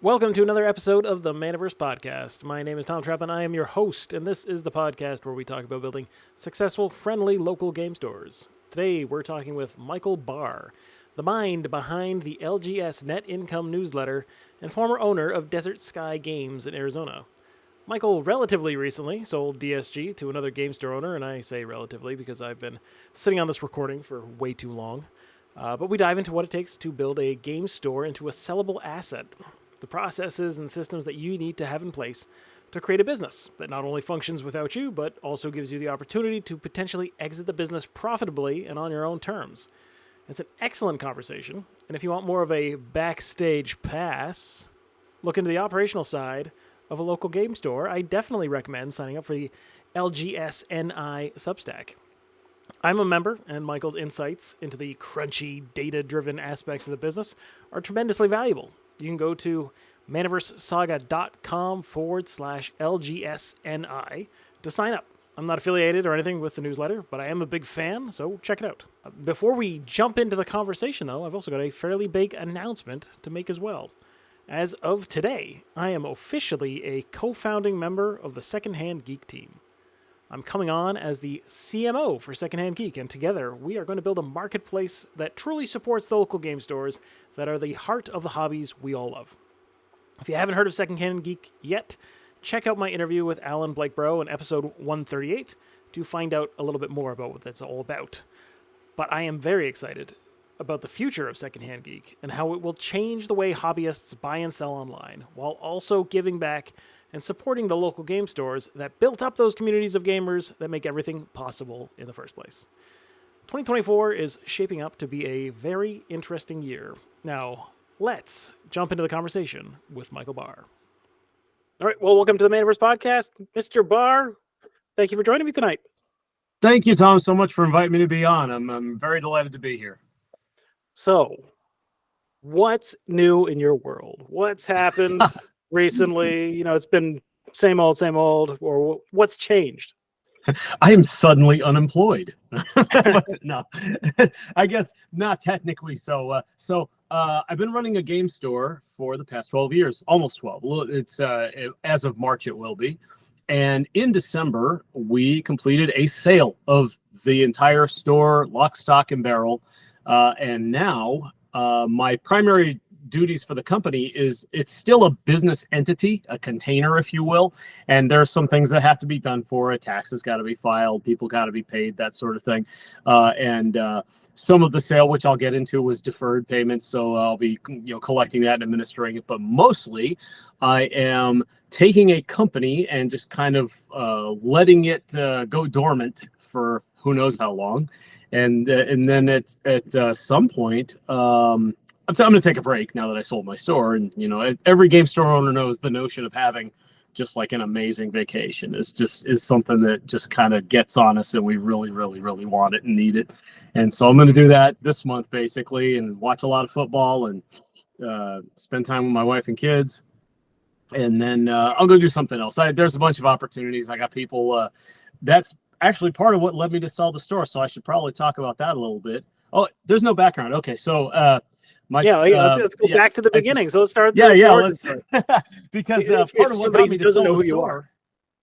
Welcome to another episode of the Manaverse Podcast. My name is Tom Traplin and I am your host, and this is the podcast where we talk about building successful, friendly local game stores. Today, we're talking with Michael Bahr, the mind behind the LGS Net Income newsletter and former owner of Desert Sky Games in Arizona. Michael relatively recently sold DSG to another game store owner, and I say relatively because I've been sitting on this recording for way too long. But we dive into what it takes to build a game store into a sellable asset, the processes and systems that you need to have in place to create a business that not only functions without you, but also gives you the opportunity to potentially exit the business profitably and on your own terms. It's an excellent conversation, and if you want more of a backstage pass, look into the operational side of a local game store. I definitely recommend signing up for the LGS NI Substack. I'm a member, and Michael's insights into the crunchy, data-driven aspects of the business are tremendously valuable. You can go to manaversesaga.com/LGSNI to sign up. I'm not affiliated or anything with the newsletter, but I am a big fan, so check it out. Before we jump into the conversation, though, I've also got a fairly big announcement to make as well. As of today, I am officially a co-founding member of the Secondhand Geek team. I'm coming on as the CMO for Secondhand Geek, and together we are going to build a marketplace that truly supports the local game stores that are the heart of the hobbies we all love. If you haven't heard of Secondhand Geek yet, check out my interview with Alan Blakebrough in episode 138 to find out a little bit more about what that's all about. But I am very excited about the future of Secondhand Geek and how it will change the way hobbyists buy and sell online, while also giving back and supporting the local game stores that built up those communities of gamers that make everything possible in the first place. 2024 is shaping up to be a very interesting year. Now, let's jump into the conversation with Michael Bahr. All right, well, welcome to the Manaverse Podcast. Mr. Bahr, thank you for joining me tonight. Thank you, Tom, so much for inviting me to be on. I'm very delighted to be here. So, what's new in your world? What's happened recently? You know, it's been same old, or what's changed? I am suddenly unemployed. But, no, I guess not technically so. I've been running a game store for the past 12 years, almost 12. It's as of March, it will be. And in December, we completed a sale of the entire store, lock, stock, and barrel. And now my primary duties for the company is it's still a business entity, a container, if you will. And there's some things that have to be done for it. Taxes got to be filed, people got to be paid, that sort of thing. And some of the sale, which I'll get into, was deferred payments. So I'll be collecting that and administering it. But mostly I am taking a company and just kind of letting it go dormant for who knows how long. And then at some point, I'm going to take a break now that I sold my store. And, every game store owner knows the notion of having just like an amazing vacation is something that just kind of gets on us, and we really, really, really want it and need it. And so I'm going to do that this month, basically, and watch a lot of football and spend time with my wife and kids. And then I'll go do something else. There's a bunch of opportunities. I got people. That's actually part of what led me to sell the store. So I should probably talk about that a little bit. Oh, there's no background. Okay, so let's go back to the beginning. So let's start. Let's because part of what got me to sell the store.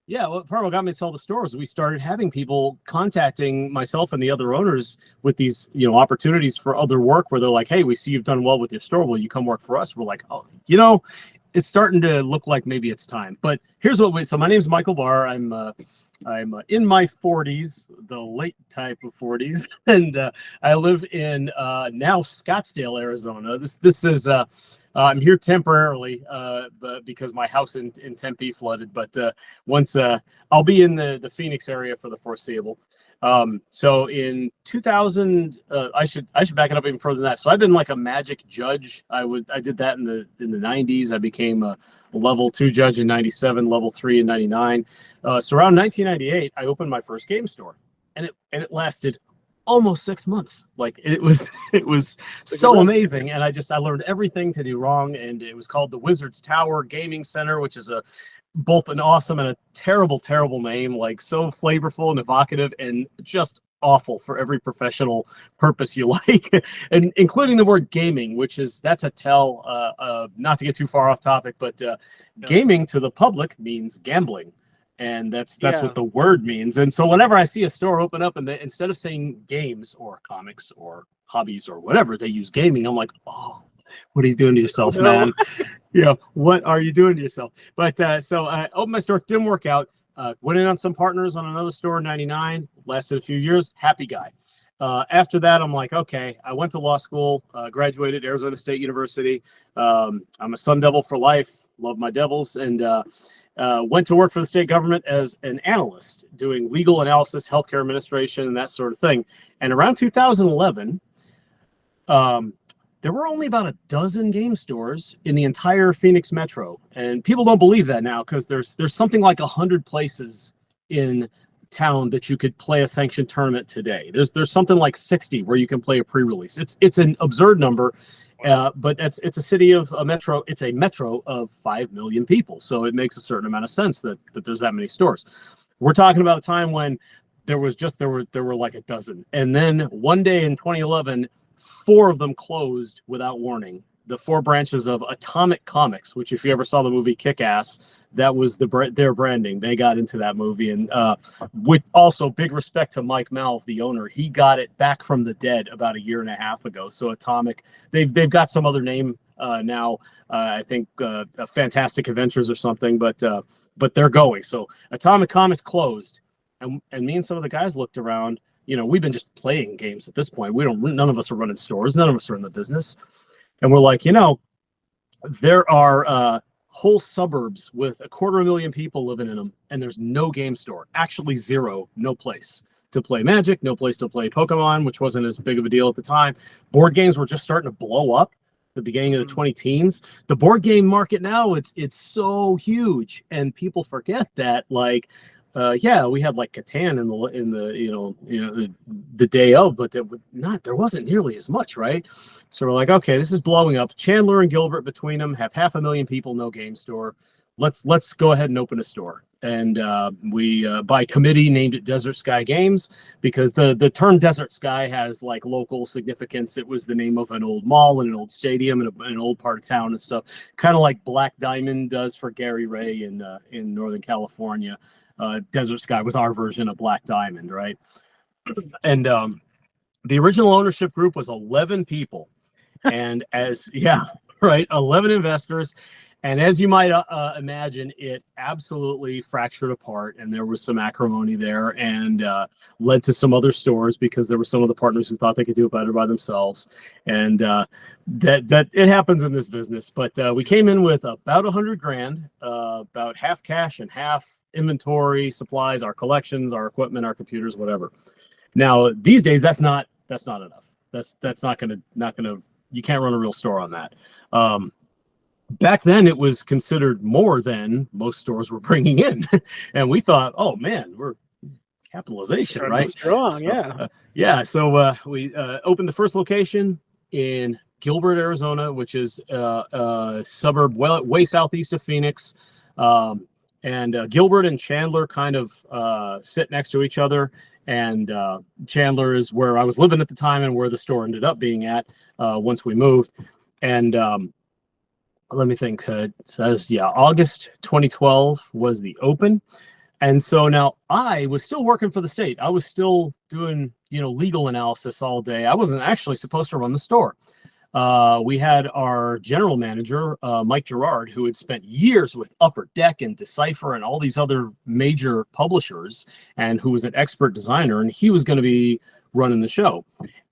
Yeah, well, part of what got me to sell the store is we started having people contacting myself and the other owners with these, opportunities for other work where they're like, "Hey, we see you've done well with your store. Will you come work for us?" We're like, "Oh, it's starting to look like maybe it's time." But here's so my name's Michael Bahr. I'm in my 40s, the late type of 40s, and I live in now Scottsdale, Arizona. This is I'm here temporarily, but because my house in Tempe flooded. But once I'll be in the Phoenix area for the foreseeable. So in 2000, I should back it up even further than that. So I've been like a magic judge. I did that in the 90s. I became a level 2 judge in 97, level 3 in 99. So around 1998, I opened my first game store, and it lasted almost 6 months. Like it was so amazing. And I learned everything to do wrong. And it was called the Wizard's Tower Gaming Center, which is both an awesome and a terrible, terrible name, like so flavorful and evocative and just awful for every professional purpose you like, and including the word gaming, that's a tell. Not to get too far off topic, but gaming to the public means gambling. And that's what the word means. And so whenever I see a store open up and instead of saying games or comics or hobbies or whatever, they use gaming, I'm like, oh, what are you doing to yourself, man? What are you doing to yourself? But so I opened my store, didn't work out. Went in on some partners on another store in 99, lasted a few years, happy guy. After that, I'm like, okay, I went to law school, graduated Arizona State University. I'm a Sun Devil for life, love my Devils, and went to work for the state government as an analyst doing legal analysis, healthcare administration, and that sort of thing. And around 2011, there were only about a dozen game stores in the entire Phoenix metro. And people don't believe that now because there's something like 100 places in town that you could play a sanctioned tournament today. There's something like 60 where you can play a pre-release. It's an absurd number. But it's a city of a metro. It's a metro of 5 million people. So it makes a certain amount of sense that there's that many stores. We're talking about a time when there were like a dozen. And then one day in 2011, 4 of them closed without warning. The 4 branches of Atomic Comics, which if you ever saw the movie Kick-Ass, that was their branding. They got into that movie. And with also big respect to Mike Malv, the owner, he got it back from the dead about a year and a half ago. So Atomic, they've got some other name now. I think Fantastic Adventures or something, but they're going. So Atomic Comics closed, and me and some of the guys looked around. We've been just playing games at this point. None of us are running stores. None of us are in the business. And we're like, there are whole suburbs with 250,000 people living in them, and there's no game store. Actually, zero, no place to play Magic, no place to play Pokemon, which wasn't as big of a deal at the time. Board games were just starting to blow up at the beginning of the 2010s. The board game market now, it's so huge, and people forget that, like, we had like Catan in the day of, but there wasn't nearly as much, right? So we're like, okay, this is blowing up. Chandler and Gilbert between them have 500,000 people, no game store. Let's go ahead and open a store. And we by committee named it Desert Sky Games because the term Desert Sky has like local significance. It was the name of an old mall and an old stadium and an old part of town and stuff, kind of like Black Diamond does for Gary Ray in Northern California. Desert Sky was our version of Black Diamond, right? And the original ownership group was 11 people, and 11 investors. And as you might imagine, it absolutely fractured apart, and there was some acrimony there, and led to some other stores because there were some of the partners who thought they could do it better by themselves, and that it happens in this business. But we came in with about $100,000, about half cash and half inventory, supplies, our collections, our equipment, our computers, whatever. Now these days, that's not enough. That's not gonna. You can't run a real store on that. Back then, it was considered more than most stores were bringing in, and we thought, oh man, we're capitalization, right? Strong, yeah. So we opened the first location in Gilbert, Arizona, which is a suburb way southeast of Phoenix. And Gilbert and Chandler kind of sit next to each other. And Chandler is where I was living at the time and where the store ended up being at once we moved. And let me think. It says, August 2012 was the open. And so now I was still working for the state. I was still doing, legal analysis all day. I wasn't actually supposed to run the store. We had our general manager, Mike Gerard, who had spent years with Upper Deck and Decipher and all these other major publishers, and who was an expert designer, and he was going to be running the show.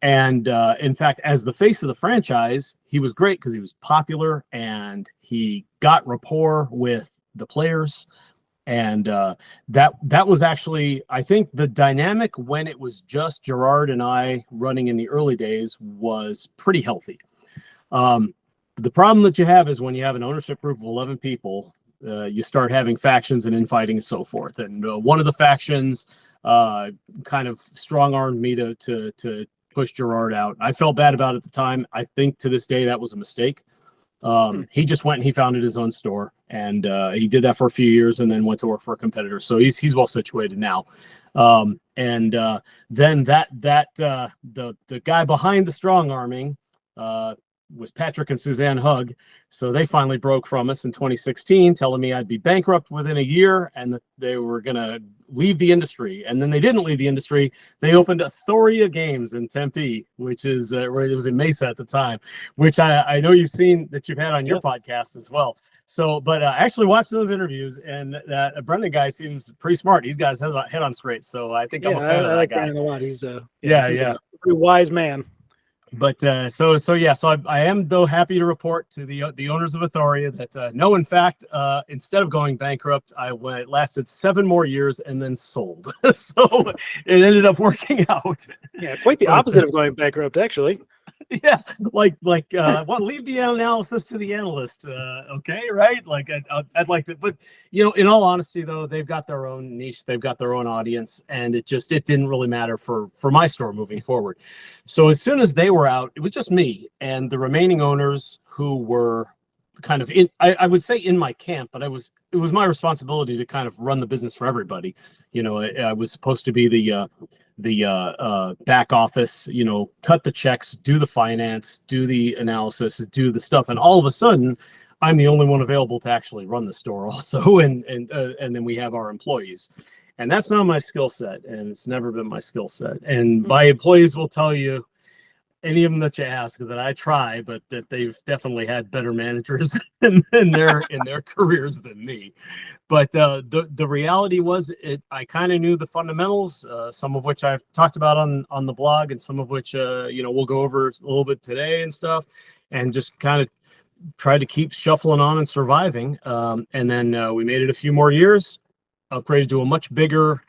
And in fact, as the face of the franchise, he was great because he was popular and he got rapport with the players. And that was actually, I think, the dynamic when it was just Gerard and I running in the early days was pretty healthy. The problem that you have is when you have an ownership group of 11 people, you start having factions and infighting and so forth. And one of the factions kind of strong-armed me to push Gerard out. I felt bad about it at the time. I think to this day that was a mistake. He just went and he founded his own store, and he did that for a few years and then went to work for a competitor. So he's well situated now. Then the guy behind the strong arming was Patrick and Suzanne Hugg. So they finally broke from us in 2016, telling me I'd be bankrupt within a year and that they were going to leave the industry. And then they didn't leave the industry. They opened Athoria Games in Tempe, which is where it was in Mesa at the time, which I know you've seen that you've had on your podcast as well. So, but I actually watched those interviews, and that Brendan guy seems pretty smart. He's got his head on straight. So I think I'm a fan of that like guy. Brendan a lot. He's yeah, like a pretty wise man. But so I am though happy to report to the owners of Athoria that no, in fact, instead of going bankrupt, it lasted 7 more years and then sold. So it ended up working out. Yeah, quite the opposite of going bankrupt, actually. Yeah, leave the analysis to the analyst. Okay, right? Like I'd like to, but in all honesty, though, they've got their own niche, they've got their own audience, and it didn't really matter for my store moving forward. So as soon as they were out, it was just me and the remaining owners who were kind of I would say in my camp, but it was my responsibility to kind of run the business for everybody. I was supposed to be the back office, cut the checks, do the finance, do the analysis, do the stuff, and all of a sudden I'm the only one available to actually run the store also, and then we have our employees, and that's not my skill set, and it's never been my skill set, and my employees will tell you, any of them that you ask, that I try, but that they've definitely had better managers in their careers than me. But the reality was, I kind of knew the fundamentals, some of which I've talked about on the blog, and some of which we'll go over a little bit today and stuff, and just kind of tried to keep shuffling on and surviving. And then we made it a few more years, upgraded to a much bigger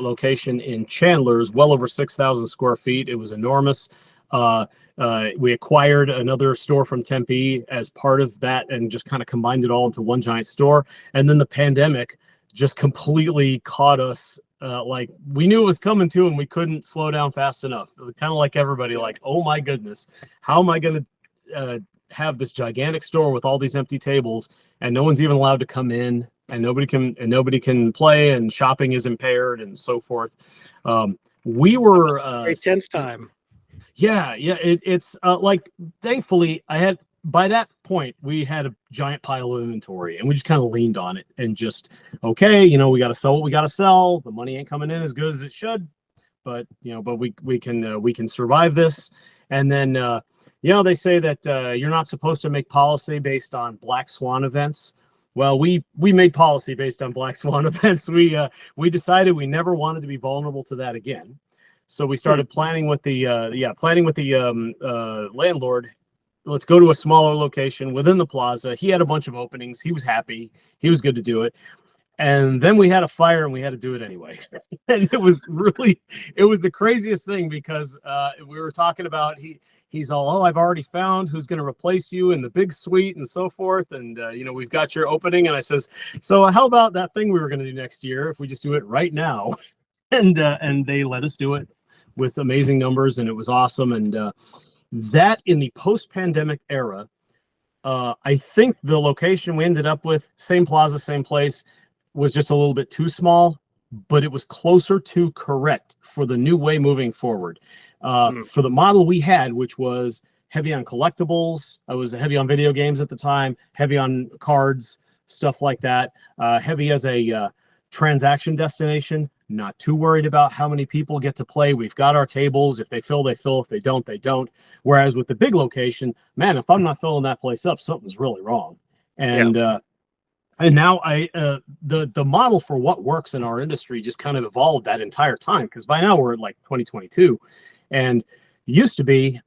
location in Chandler's, well over 6,000 square feet. It was enormous. We acquired another store from Tempe as part of that and just kind of combined it all into one giant store. And then the pandemic just completely caught us. Like we knew it was coming too, and we couldn't slow down fast enough. It was kind of like everybody, like, oh my goodness, how am I going to have this gigantic store with all these empty tables and no one's even allowed to come in? And nobody can play, and shopping is impaired, and so forth. We were very tense time. Yeah. It's like, thankfully, by that point we had a giant pile of inventory, and we just kind of leaned on it and just, okay, we got to sell what we got to sell. The money ain't coming in as good as it should, but we can survive this. And then they say that you're not supposed to make policy based on black swan events. Well, we made policy based on black swan events. We decided we never wanted to be vulnerable to that again. So we started planning with the landlord. Let's go to a smaller location within the plaza. He had a bunch of openings. He was happy. He was good to do it. And then we had a fire, and we had to do it anyway. And it was the craziest thing, because we were talking about, he's all, oh, I've already found who's going to replace you in the big suite and so forth. And, we've got your opening. And I says, so how about that thing we were going to do next year if we just do it right now? And they let us do it with amazing numbers, and it was awesome. And that in the post-pandemic era, I think the location we ended up with, same plaza, same place, was just a little bit too small, but it was closer to correct for the new way moving forward. For the model we had, which was heavy on collectibles, I was heavy on video games at the time, heavy on cards, stuff like that, heavy as a transaction destination, not too worried about how many people get to play. We've got our tables. If they fill, they fill. If they don't, they don't. Whereas with the big location, man, if I'm not filling that place up, something's really wrong. And now the model for what works in our industry just kind of evolved that entire time, because by now we're at like 2022, and used to be,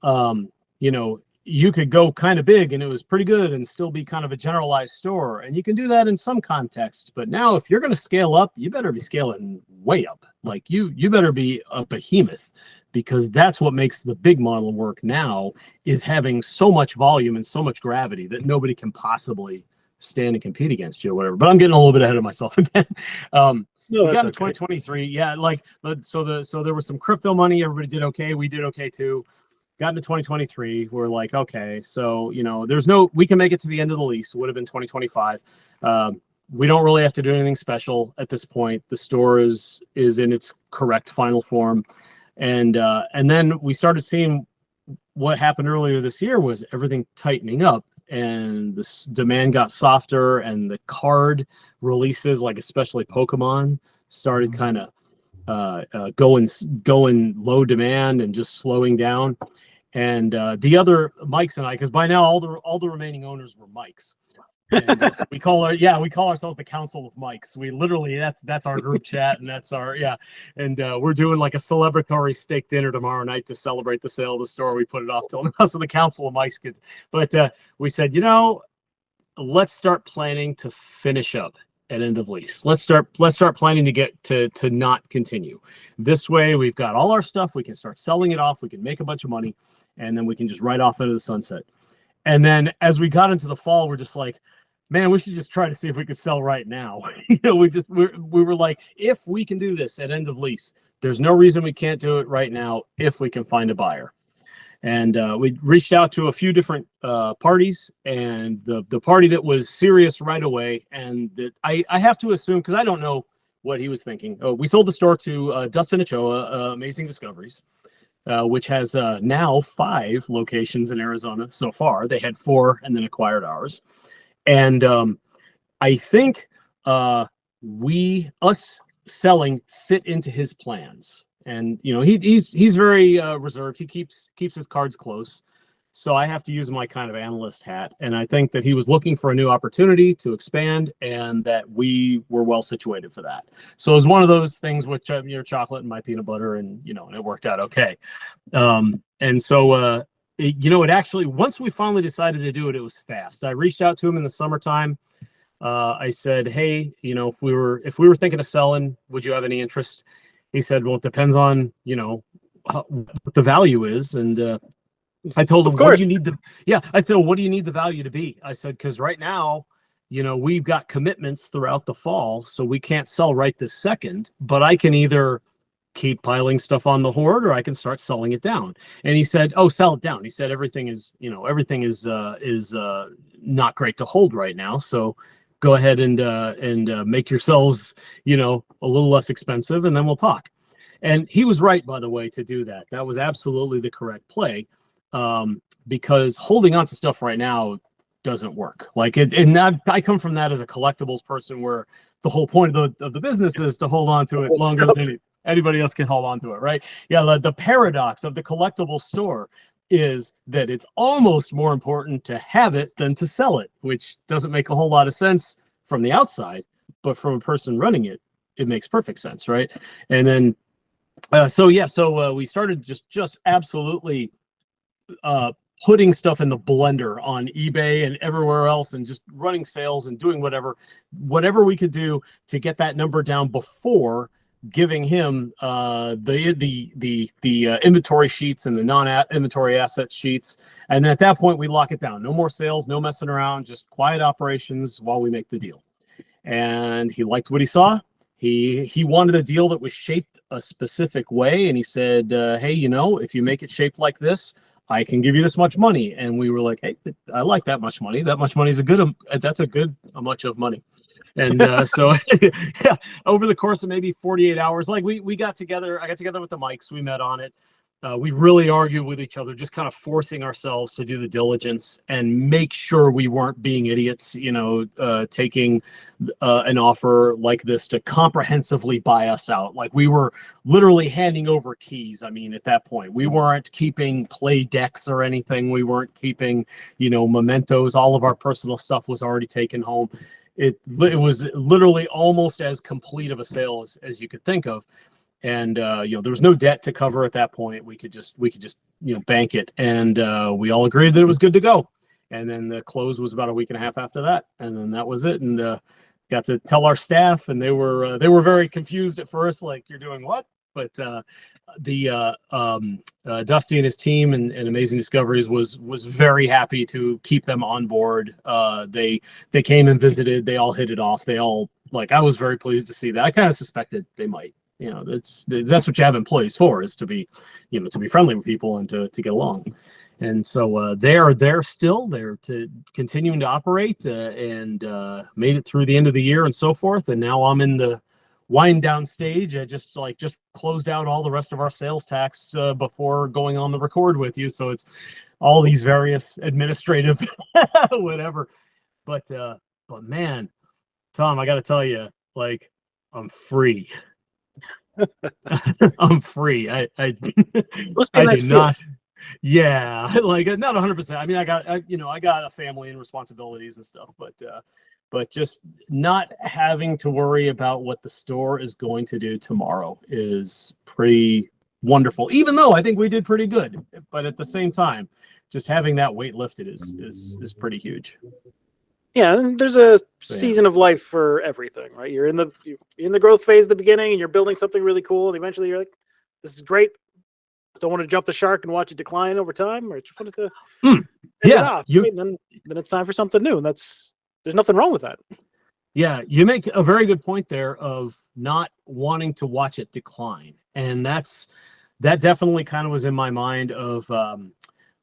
you could go kind of big and it was pretty good and still be kind of a generalized store, and you can do that in some contexts. But now, if you're going to scale up, you better be scaling way up. Like you better be a behemoth, because that's what makes the big model work now, is having so much volume and so much gravity that nobody can possibly stand and compete against you or whatever. But I'm getting a little bit ahead of myself again. We got to 2023. Yeah. So there was some crypto money. Everybody did okay. We did okay too. Got into 2023. We're like, okay, so, we can make it to the end of the lease. It would have been 2025. we don't really have to do anything special at this point. The store is in its correct final form. And then we started seeing what happened earlier this year was everything tightening up, and the demand got softer, and the card releases, like especially Pokemon, started kind of going low demand and just slowing down. And the other Mikes and I, because by now all the remaining owners were Mikes. And so we call ourselves the Council of Mikes. We literally that's our group chat, and that's our and we're doing like a celebratory steak dinner tomorrow night to celebrate the sale of the store. We put it off till now, so the Council of Mikes kids. But we said, let's start planning to finish up at end of lease. Let's start planning to get to not continue. This way, we've got all our stuff. We can start selling it off. We can make a bunch of money, and then we can just ride off into the sunset. And then as we got into the fall, we're just like, man, we should just try to see if we could sell right now. We were like, if we can do this at end of lease, there's no reason we can't do it right now if we can find a buyer. And we reached out to a few different parties, and the party that was serious right away, and that I have to assume, because I don't know what he was thinking. We sold the store to Dustin Ochoa, Amazing Discoveries, which has now 5 locations in Arizona so far. They had 4 and then acquired ours. And I think us selling fit into his plans. And he's very reserved. He keeps his cards close. So I have to use my kind of analyst hat. And I think that he was looking for a new opportunity to expand, and that we were well situated for that. So it was one of those things with your chocolate and my peanut butter, and and it worked out okay. And so it actually, once we finally decided to do it, it was fast. I reached out to him in the summertime. I said, hey, if we were thinking of selling, would you have any interest? He said, well, it depends on what the value is. And I told him, what do you need I said, well, what do you need the value to be? I said, because right now, we've got commitments throughout the fall, so we can't sell right this second, but I can either keep piling stuff on the hoard, or I can start selling it down. And he said, oh, sell it down. He said, everything is not great to hold right now. So go ahead and make yourselves, a little less expensive, and then we'll talk. And he was right, by the way, to do that. That was absolutely the correct play. Because holding on to stuff right now doesn't work. Like I come from that as a collectibles person, where the whole point of the business is to hold on to it longer than anybody else can hold on to it, right? Yeah, the paradox of the collectible store is that it's almost more important to have it than to sell it, which doesn't make a whole lot of sense from the outside, but from a person running it, it makes perfect sense, right? And then, so we started just absolutely putting stuff in the blender on eBay and everywhere else, and just running sales and doing whatever we could do to get that number down before giving him the inventory sheets and the non-inventory asset sheets. And then at that point, we lock it down. No more sales, no messing around, just quiet operations while we make the deal. And he liked what he saw. He wanted a deal that was shaped a specific way, and he said, hey, if you make it shaped like this, I can give you this much money. And we were like, hey, I like that much money. That much money is that's a good much of money. And so yeah, over the course of maybe 48 hours, like we got together, I got together with the Mikes, we met on it. We really argued with each other, just kind of forcing ourselves to do the diligence and make sure we weren't being idiots, taking an offer like this to comprehensively buy us out. Like, we were literally handing over keys. I mean, at that point, we weren't keeping play decks or anything. We weren't keeping, mementos. All of our personal stuff was already taken home. It was literally almost as complete of a sale as you could think of. And there was no debt to cover at that point. We could just bank it, and we all agreed that it was good to go. And then the close was about a week and a half after that, and then that was it. And got to tell our staff, and they were very confused at first, like, you're doing what? But Dusty and his team and Amazing Discoveries was very happy to keep them on board. They came and visited. They all hit it off. They all, I was very pleased to see that. I kind of suspected they might. That's what you have employees for, is to be, to be friendly with people and to get along. And so they're still there to continuing to operate and made it through the end of the year and so forth. And now I'm in the wind down stage. I just closed out all the rest of our sales tax before going on the record with you. So it's all these various administrative whatever. But man, Tom, I got to tell you, like, I'm free. I'm free. I Must be a nice do feeling. not. Yeah, like not 100%. I mean, I got a family and responsibilities and stuff, but just not having to worry about what the store is going to do tomorrow is pretty wonderful. Even though I think we did pretty good, but at the same time, just having that weight lifted is pretty huge. Yeah, and there's a season of life for everything, right? You're in the growth phase at the beginning, and you're building something really cool, and eventually you're like, "This is great. Don't want to jump the shark and watch it decline over time, or just want it to end it off." Right? And then it's time for something new, and there's nothing wrong with that. Yeah, you make a very good point there of not wanting to watch it decline, and that definitely kind of was in my mind. Of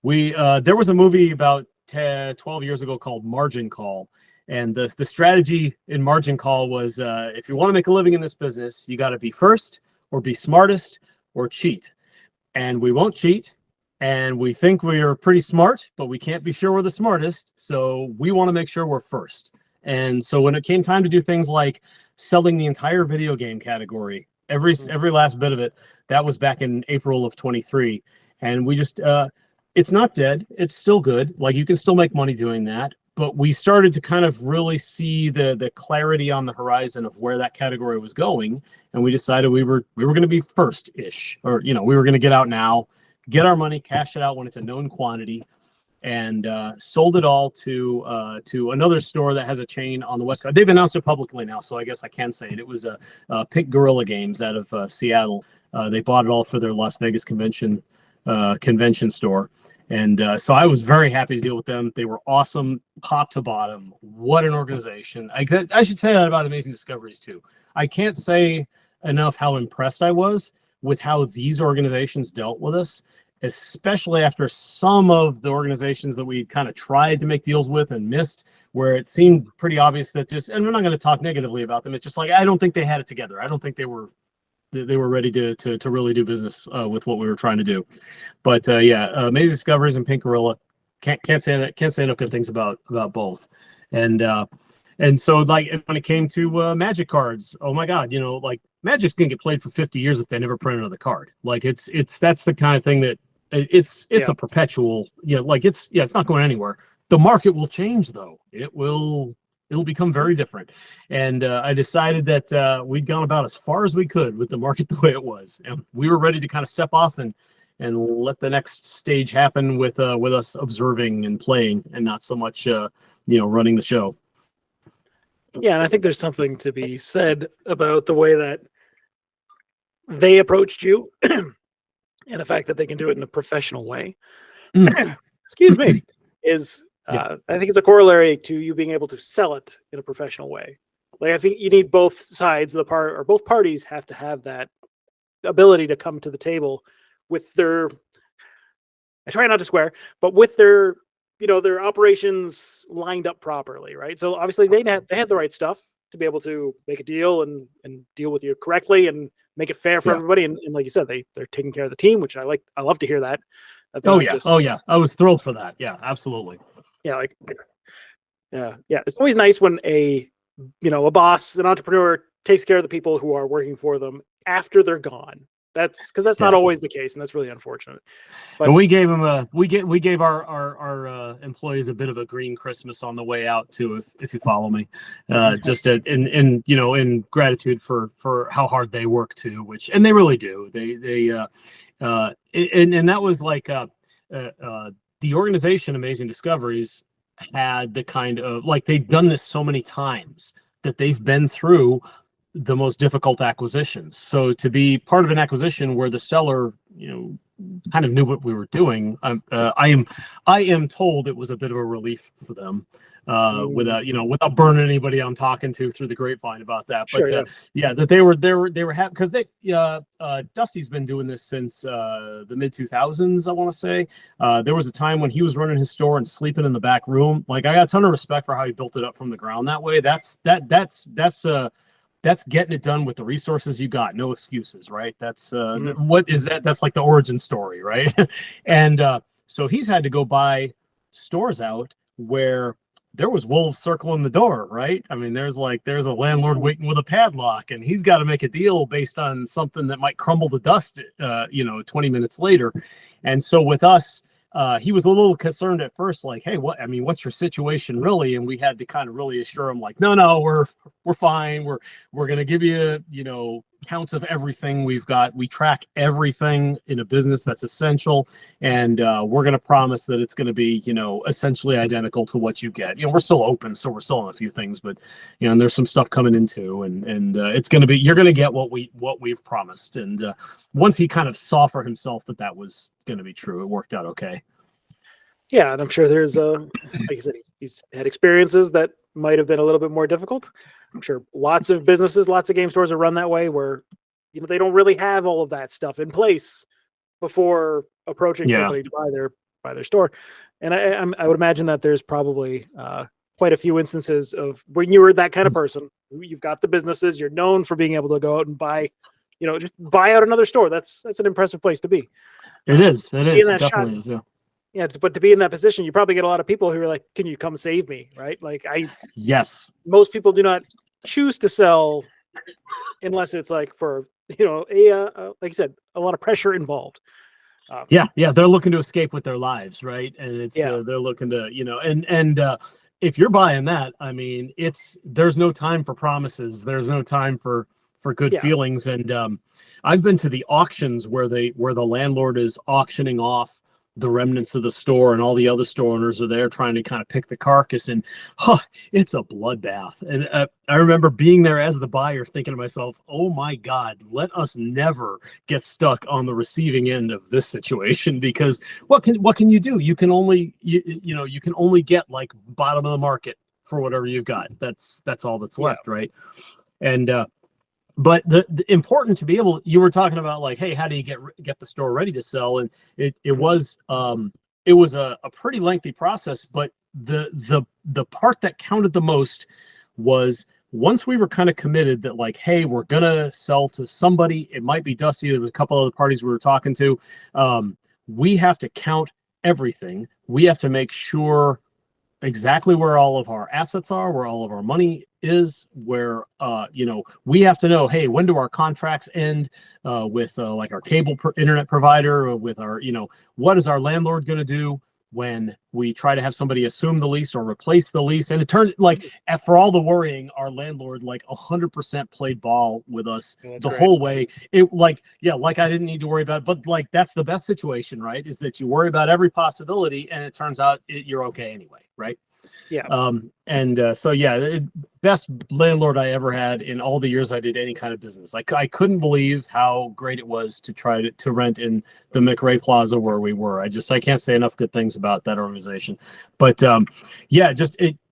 there was a movie about 12 years ago called Margin Call, and the strategy in Margin Call was if you want to make a living in this business, you got to be first, or be smartest, or cheat. And we won't cheat, and we think we are pretty smart, but we can't be sure we're the smartest, so we want to make sure we're first. And so when it came time to do things like selling the entire video game category, every last bit of it, that was back in April of 23, and we just it's not dead. It's still good. Like, you can still make money doing that. But we started to kind of really see the clarity on the horizon of where that category was going. And we decided we were going to be first-ish, or, we were going to get out now, get our money, cash it out when it's a known quantity, and sold it all to another store that has a chain on the West Coast. They've announced it publicly now, so I guess I can say it. It was Pink Gorilla Games out of Seattle. They bought it all for their Las Vegas convention store. And so I was very happy to deal with them. They were awesome, top to bottom. What an organization. I should say that about Amazing Discoveries too. I can't say enough how impressed I was with how these organizations dealt with us, especially after some of the organizations that we kind of tried to make deals with and missed, where it seemed pretty obvious that and we're not going to talk negatively about them. It's just like, I don't think they had it together. I don't think they were ready to really do business with what we were trying to do. But Amazing Discoveries and Pink Gorilla, can't say enough good things about both. And so, like, when it came to Magic cards, oh my God, like, Magic's gonna get played for 50 years if they never print another card. Like, that's the kind of thing that it's a perpetual, it's not going anywhere. The market will change, though. It'll become very different. And I decided that we'd gone about as far as we could with the market the way it was. And we were ready to kind of step off and let the next stage happen with us observing and playing, and not so much, running the show. Yeah, and I think there's something to be said about the way that they approached you and the fact that they can do it in a professional way. Excuse me. I think it's a corollary to you being able to sell it in a professional way. Like, I think you need both sides of both parties have to have that ability to come to the table with their, I try not to swear, but with their, their operations lined up properly, right? So obviously they had the right stuff to be able to make a deal and deal with you correctly and make it fair for everybody. And like you said, they're taking care of the team, which I like. I love to hear that. I was thrilled for that. Yeah, absolutely. Yeah, it's always nice when a boss, an entrepreneur, takes care of the people who are working for them after they're gone. That's not always the case, and that's really unfortunate. But and we gave them we gave our employees a bit of a green Christmas on the way out too, if you follow me, just in gratitude for how hard they work too, and they really do. And that was like the organization Amazing Discoveries had the kind of, like, they've done this so many times that they've been through the most difficult acquisitions. So to be part of an acquisition where the seller, kind of knew what we were doing, I am told it was a bit of a relief for them. without burning anybody I'm talking to through the grapevine about that. Sure, But that they were happy because Dusty's been doing this since the mid 2000s. I want to say there was a time when he was running his store and sleeping in the back room. Like, I got a ton of respect for how he built it up from the ground that way. That's getting it done with the resources you got. No excuses, right? That's what is that? That's like the origin story, right? And so he's had to go buy stores out where there was wolves circling the door, right? I mean, there's a landlord waiting with a padlock, and he's got to make a deal based on something that might crumble to dust, 20 minutes later. And so with us, he was a little concerned at first, like, hey, what's your situation really? And we had to kind of really assure him, like, no, we're fine. We're going to give you, counts of everything we've got. We track everything in a business that's essential. And we're going to promise that it's going to be, essentially identical to what you get. We're still open, so we're selling a few things, but, and there's some stuff coming in too. And it's going to be, you're going to get what we've promised. And once he kind of saw for himself that was going to be true, it worked out okay. Yeah, and I'm sure there's like you said, he's had experiences that might have been a little bit more difficult. I'm sure lots of businesses, lots of game stores are run that way, where they don't really have all of that stuff in place before approaching somebody to buy their store. And I would imagine that there's probably quite a few instances of when you were that kind of person. You've got the businesses, you're known for being able to go out and buy, just buy out another store. That's an impressive place to be. It is. It definitely is. Yeah. Yeah, but to be in that position, you probably get a lot of people who are like, "Can you come save me?" Right? Like Yes. Most people do not choose to sell unless it's like for like you said, a lot of pressure involved. They're looking to escape with their lives, right? And it's they're looking to and if you're buying that, I mean, there's no time for promises. There's no time for good feelings. And I've been to the auctions where the landlord is auctioning off the remnants of the store, and all the other store owners are there trying to kind of pick the carcass, and it's a bloodbath. And I remember being there as the buyer thinking to myself, oh my God, let us never get stuck on the receiving end of this situation, because what can you do? You can only you can only get like bottom of the market for whatever you've got. That's all that's left, right? And but the important to be able, you were talking about like, hey, how do you get the store ready to sell? And it was a pretty lengthy process, but the part that counted the most was once we were kind of committed that like, hey, we're gonna sell to somebody. It might be Dusty. There was a couple other parties we were talking to. We have to count everything. We have to make sure exactly where all of our assets are, where all of our money is, where we have to know, hey, when do our contracts end with like our cable internet provider, with our what is our landlord going to do when we try to have somebody assume the lease or replace the lease. And it turned like, for all the worrying, our landlord like 100% played ball with us whole way. It like I didn't need to worry about it, but like that's the best situation, right? Is that you worry about every possibility and it turns out you're okay anyway, right? Yeah. Best landlord I ever had in all the years I did any kind of business. I couldn't believe how great it was to try to rent in the McRae Plaza where we were. I can't say enough good things about that organization. But you got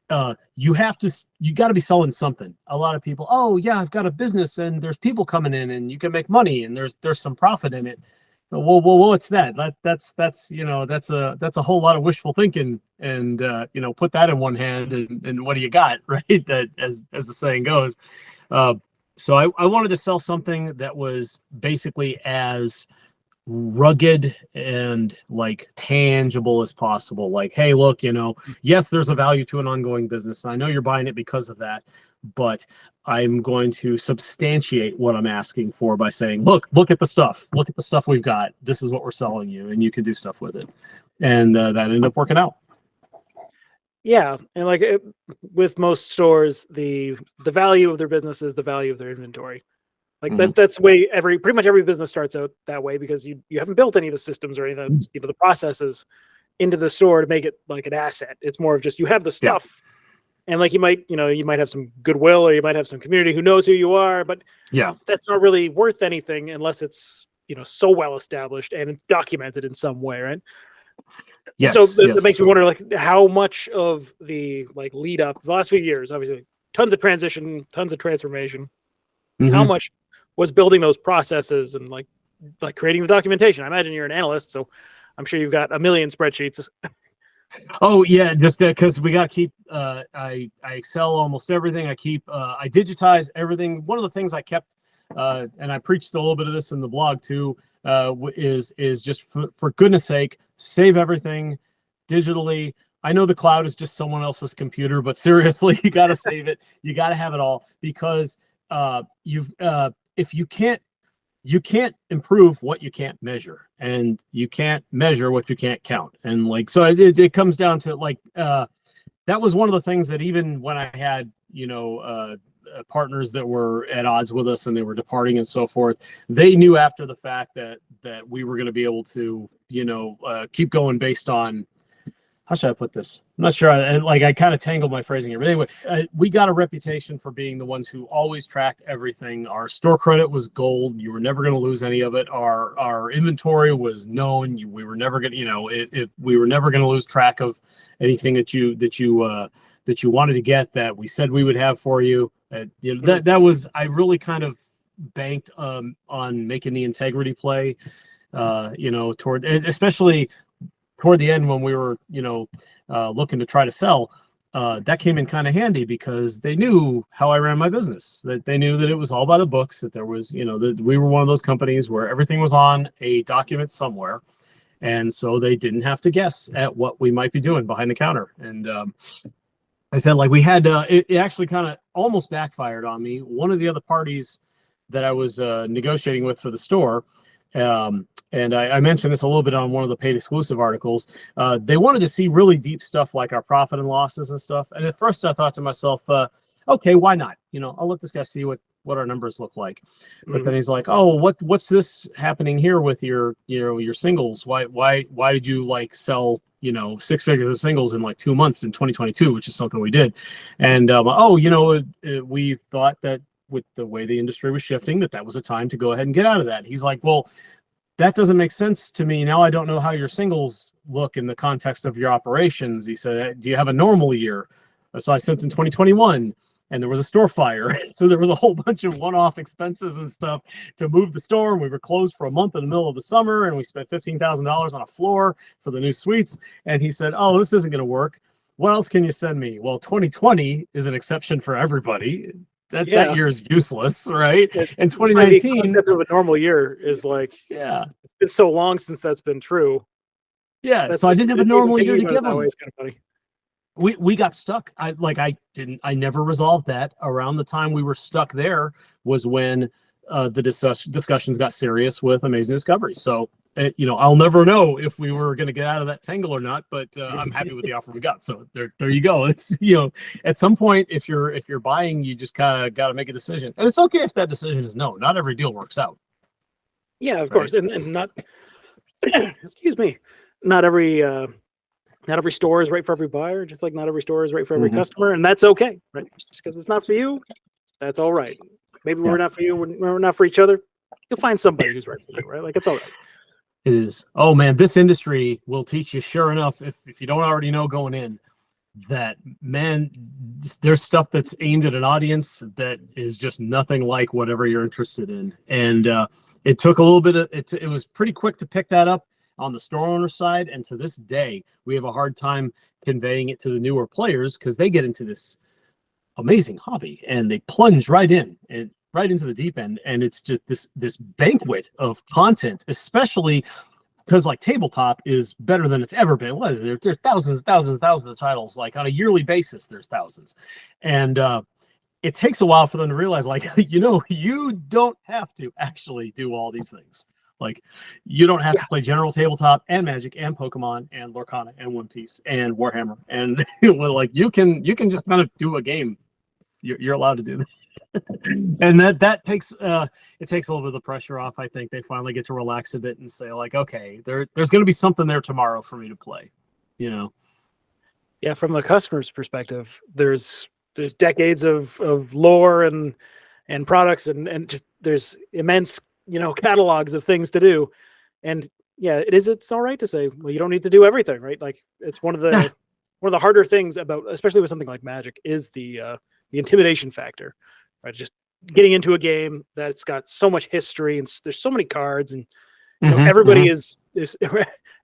to be selling something. A lot of people, oh yeah, I've got a business and there's people coming in and you can make money and there's some profit in it. Well, what's that? That's a whole lot of wishful thinking, and put that in one hand, and what do you got, right? That as the saying goes. So I wanted to sell something that was basically as rugged and like tangible as possible. Like, hey, look, yes, there's a value to an ongoing business. I know you're buying it because of that, but I'm going to substantiate what I'm asking for by saying, look at the stuff. Look at the stuff we've got. This is what we're selling you, and you can do stuff with it. And that ended up working out. Yeah, and with most stores, the value of their business is the value of their inventory. Like that's the way pretty much every business starts out that way, because you haven't built any of the systems or any of the, the processes into the store to make it like an asset. It's more of just you have the stuff. And like you might have some goodwill, or you might have some community who knows who you are, but that's not really worth anything unless it's so well established and documented in some way, right? Yes, So that yes. makes me wonder, like, how much of the like lead up the last few years, obviously, tons of transition, tons of transformation. How Mhm. much was building those processes and like creating the documentation? I imagine you're an analyst, so I'm sure you've got a million spreadsheets. Oh yeah, just because we got to keep. I Excel almost everything. I digitize everything. One of the things I kept, and I preached a little bit of this in the blog too, is just for goodness sake, save everything digitally. I know the cloud is just someone else's computer, but seriously, you got to save it. You got to have it all because if you can't improve what you can't measure, and you can't measure what you can't count. And like, so it comes down to like, that was one of the things that even when I had, partners that were at odds with us and they were departing and so forth, they knew after the fact that we were going to be able to, keep going based on, how should I put this? I'm not sure. I kind of tangled my phrasing here. But anyway, we got a reputation for being the ones who always tracked everything. Our store credit was gold. You were never going to lose any of it. Our inventory was known. We were never going to, if we were never going to lose track of anything that you wanted to get, that we said we would have for you. That was, I really kind of banked on making the integrity play, toward, especially toward the end when we were, looking to try to sell. That came in kind of handy because they knew how I ran my business, that they knew that it was all by the books, that there was, that we were one of those companies where everything was on a document somewhere. And so they didn't have to guess at what we might be doing behind the counter. And I said, like, we had, it actually kind of almost backfired on me. One of the other parties that I was negotiating with for the store, and I mentioned this a little bit on one of the paid exclusive articles. They wanted to see really deep stuff like our profit and losses and stuff. And at first I thought to myself, okay, why not? I'll let this guy see what our numbers look like. But then he's like, oh, what's this happening here with your singles? Why did you like sell, 6 figures of singles in like 2 months in 2022, which is something we did. And, we thought that with the way the industry was shifting, that was a time to go ahead and get out of that. He's like, well, that doesn't make sense to me. Now I don't know how your singles look in the context of your operations. He said, do you have a normal year? So I sent in 2021 and there was a store fire. So there was a whole bunch of one-off expenses and stuff to move the store. And we were closed for a month in the middle of the summer, and we spent $15,000 on a floor for the new suites. And he said, oh, this isn't going to work. What else can you send me? Well, 2020 is an exception for everybody. That year is useless, right? And 2019, the concept of a normal year is like, yeah, it's been so long since that's been true. Yeah, so I didn't have a normal year to give them. It's kind of funny. We got stuck. I never resolved that. Around the time we were stuck there was when the discussions got serious with Amazing Discovery. So I'll never know if we were going to get out of that tangle or not, but I'm happy with the offer we got. So there you go. It's, at some point, if you're buying, you just kind of got to make a decision. And it's okay if that decision is no. Not every deal works out. Yeah, of course. And not, excuse me, not every store is right for every buyer, just like not every store is right for every customer. And that's okay, right? Just because it's not for you, that's all right. Maybe we're not for you, we're not for each other. You'll find somebody who's right for you, right? Like, it's all right. It is. Oh man, this industry will teach you, sure enough, if you don't already know going in, that, man, there's stuff that's aimed at an audience that is just nothing like whatever you're interested in. And it took a little bit of it was pretty quick to pick that up on the store owner side. And to this day, we have a hard time conveying it to the newer players because they get into this amazing hobby and they plunge right in and right into the deep end. And it's just this banquet of content, especially because like tabletop is better than it's ever been. Well, there are thousands of titles. Like on a yearly basis, there's thousands. And it takes a while for them to realize, like, you don't have to actually do all these things. Like, you don't have to play general tabletop and Magic and Pokemon and Lorcana and One Piece and Warhammer. And like, you can just kind of do a game. You're allowed to do that. And that takes it takes a little bit of the pressure off. I think they finally get to relax a bit and say, like, okay, there's going to be something there tomorrow for me to play. Yeah, from the customer's perspective, there's decades of lore and products and just there's immense catalogs of things to do, and yeah, it's all right to say, well, you don't need to do everything, right? Like it's one of the harder things about, especially with something like Magic, is the intimidation factor, right? Just getting into a game that's got so much history and there's so many cards, and everybody is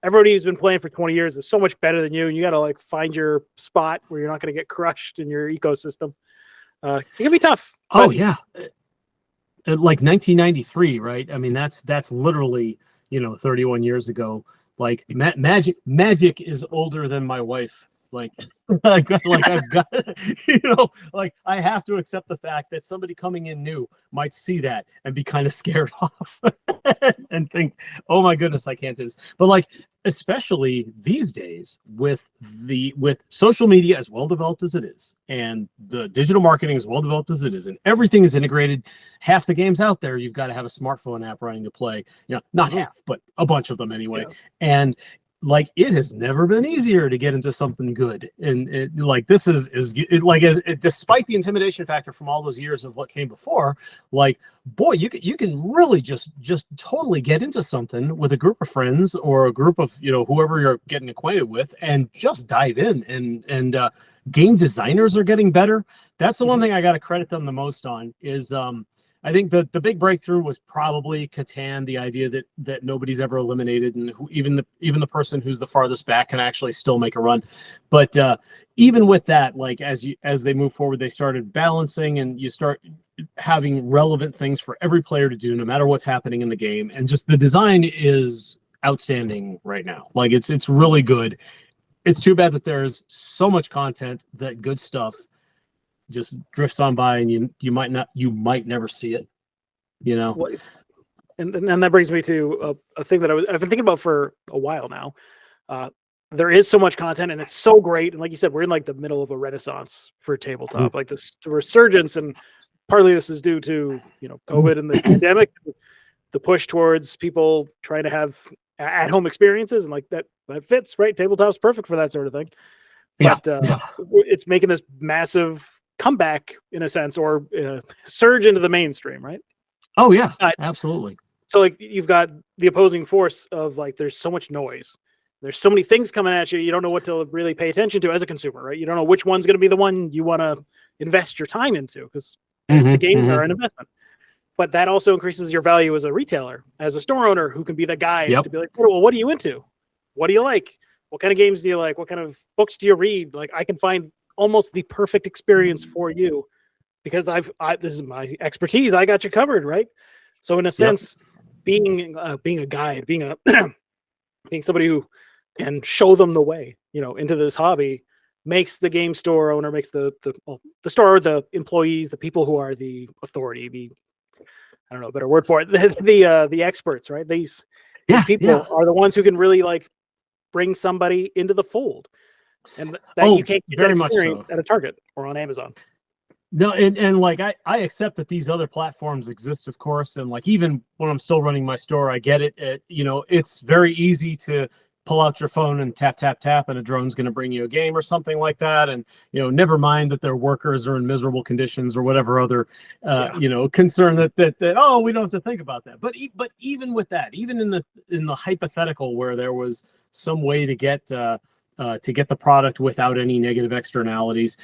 everybody who's been playing for 20 years is so much better than you, and you got to like find your spot where you're not going to get crushed in your ecosystem. It can be tough. Oh yeah, like 1993, right? I mean, that's literally 31 years ago. Like magic is older than my wife. Like, I've got, like I have to accept the fact that somebody coming in new might see that and be kind of scared off and think, oh my goodness, I can't do this. But like, especially these days with social media as well developed as it is, and the digital marketing as well developed as it is, and everything is integrated. Half the games out there, you've got to have a smartphone app running to play. Not half, but a bunch of them anyway. Yeah. And like, it has never been easier to get into something good, and despite the intimidation factor from all those years of what came before, like, boy, you can really just totally get into something with a group of friends or a group of whoever you're getting acquainted with, and just dive in. And game designers are getting better. That's the one thing I got to credit them the most on is I think the big breakthrough was probably Catan, the idea that nobody's ever eliminated, and even the person who's the farthest back can actually still make a run. But even with that, like as they move forward, they started balancing, and you start having relevant things for every player to do, no matter what's happening in the game. And just the design is outstanding right now. Like it's really good. It's too bad that there's so much content that good stuff just drifts on by, and you might never see it, Well, and that brings me to a thing that I've been thinking about for a while now. There is so much content, and it's so great. And like you said, we're in like the middle of a renaissance for tabletop, like this resurgence, and partly this is due to COVID and the pandemic, the push towards people trying to have at-home experiences, and like that fits, right? Tabletop's perfect for that sort of thing. But it's making this massive comeback in a sense, or surge into the mainstream, right? Oh yeah, absolutely. So like you've got the opposing force of like there's so much noise, there's so many things coming at you, you don't know what to really pay attention to as a consumer, right? You don't know which one's going to be the one you want to invest your time into, because the games are an investment. But that also increases your value as a retailer, as a store owner who can be the guy to be like, well, what are you into? What do you like? What kind of games do you like? What kind of books do you read? Like, I can find almost the perfect experience for you because this is my expertise. I got you covered, right? So in a sense, being a guide, being somebody who can show them the way, into this hobby, makes the game store owner, makes the store, the employees, the people who are the authority, I don't know a better word for it, the experts, right? These people are the ones who can really like bring somebody into the fold. And that you can't get that experience at a Target or on Amazon. No, and like I accept that these other platforms exist, of course, and like even when I'm still running my store, I get it. It's very easy to pull out your phone and tap, and a drone's going to bring you a game or something like that. And never mind that their workers are in miserable conditions or whatever other concern that oh, we don't have to think about that. But even with that, even in the hypothetical where there was some way to get the product without any negative externalities,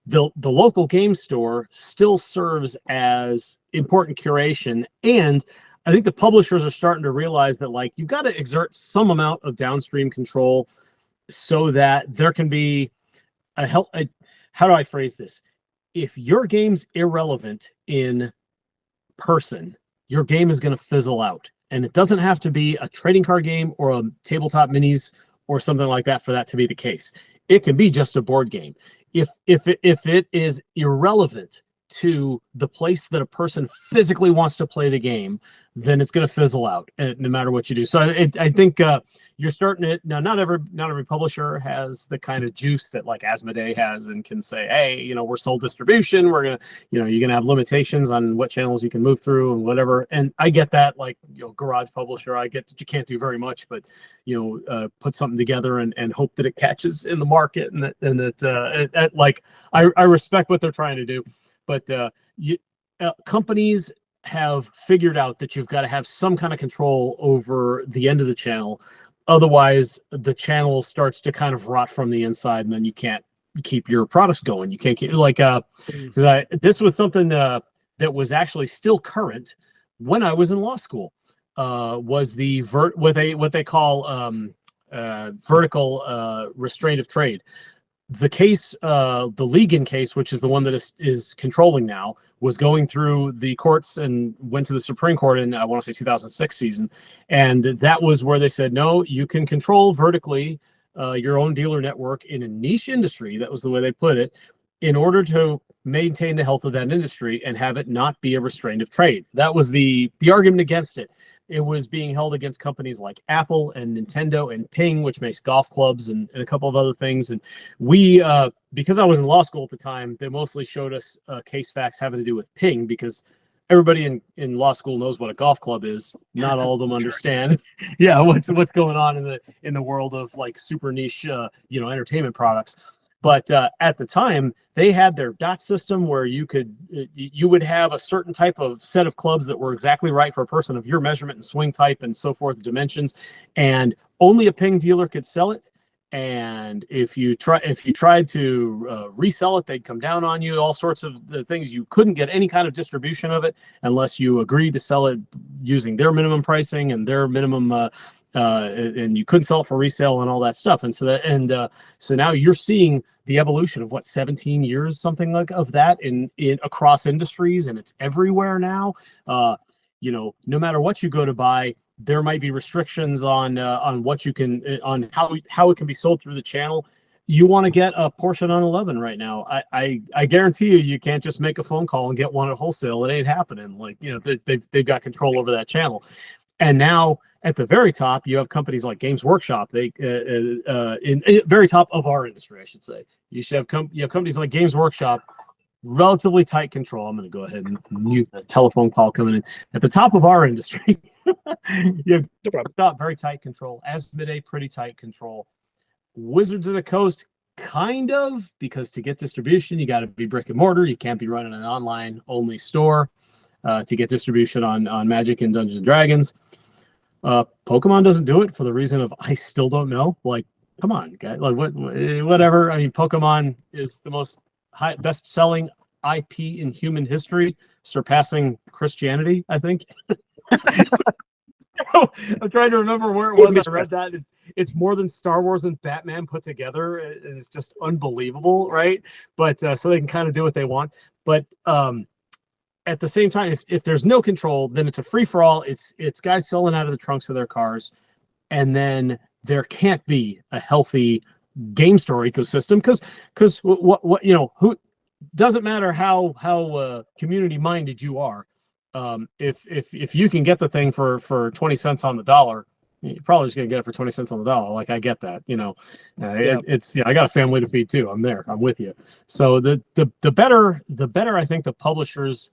the local game store still serves as important curation. And I think the publishers are starting to realize that like you've got to exert some amount of downstream control so that there can be how do I phrase this? If your game's irrelevant in person, your game is going to fizzle out. And it doesn't have to be a trading card game or a tabletop minis or something like that for that to be the case. It can be just a board game. If it is irrelevant to the place that a person physically wants to play the game, then it's going to fizzle out, no matter what you do. So I think you're starting it now. Not every publisher has the kind of juice that like Asmodee has and can say, hey, we're sole distribution. We're gonna, you're gonna have limitations on what channels you can move through and whatever. And I get that. Like garage publisher, I get that you can't do very much, but put something together and hope that it catches in the market, and that like I respect what they're trying to do. But companies have figured out that you've got to have some kind of control over the end of the channel. Otherwise, the channel starts to kind of rot from the inside, and then you can't keep your products going. You can't keep because this was something that was actually still current when I was in law school. Was the what they call vertical restraint of trade. The case, the Ligon case, which is the one that is controlling now, was going through the courts and went to the Supreme Court in, I want to say, 2006 season. And that was where they said, no, you can control vertically your own dealer network in a niche industry. That was the way they put it, in order to maintain the health of that industry and have it not be a restraint of trade. That was the argument against it. It was being held against companies like Apple and Nintendo and Ping, which makes golf clubs and a couple of other things. And we, because I was in law school at the time, they mostly showed us case facts having to do with Ping, because everybody in law school knows what a golf club is. Not all of them understand, what's going on in the world of like super niche, entertainment products. But at the time, they had their dot system where you would have a certain type of set of clubs that were exactly right for a person of your measurement and swing type and so forth, dimensions, and only a Ping dealer could sell it. And if you tried to resell it, they'd come down on you. All sorts of things. You couldn't get any kind of distribution of it unless you agreed to sell it using their minimum pricing and their minimum. And you couldn't sell it for resale and all that stuff. And so now you're seeing the evolution of 17 years, something like of that in across industries, and it's everywhere now. No matter what you go to buy, there might be restrictions on what you can, on how it can be sold through the channel. You want to get a Porsche 911 right now, I guarantee you can't just make a phone call and get one at wholesale. It ain't happening. They've got control over that channel. And now at the very top, you have companies like Games Workshop. They in very top of our industry, I should say. You have companies like Games Workshop, relatively tight control. I'm going to go ahead and mute the telephone call coming in. At the top of our industry, you have very tight control. Asmodee, pretty tight control. Wizards of the Coast, kind of, because to get distribution, you got to be brick and mortar. You can't be running an online only store to get distribution on Magic and Dungeons and Dragons. Pokemon doesn't do it for the reason of I still don't know. Come on, guys. Whatever. I mean, Pokemon is the best-selling IP in human history, surpassing Christianity, I think. I'm trying to remember where it was. I read that. It's more than Star Wars and Batman put together. It's just unbelievable, right? But so they can kind of do what they want. But at the same time, if there's no control, then it's a free-for-all. It's guys selling out of the trunks of their cars, and then there can't be a healthy game store ecosystem because who doesn't matter how community minded you are. If you can get the thing for 20 cents on the dollar, you're probably just gonna get it for 20 cents on the dollar. I get that, I got a family to feed too. I'm with you. So the better I think the publishers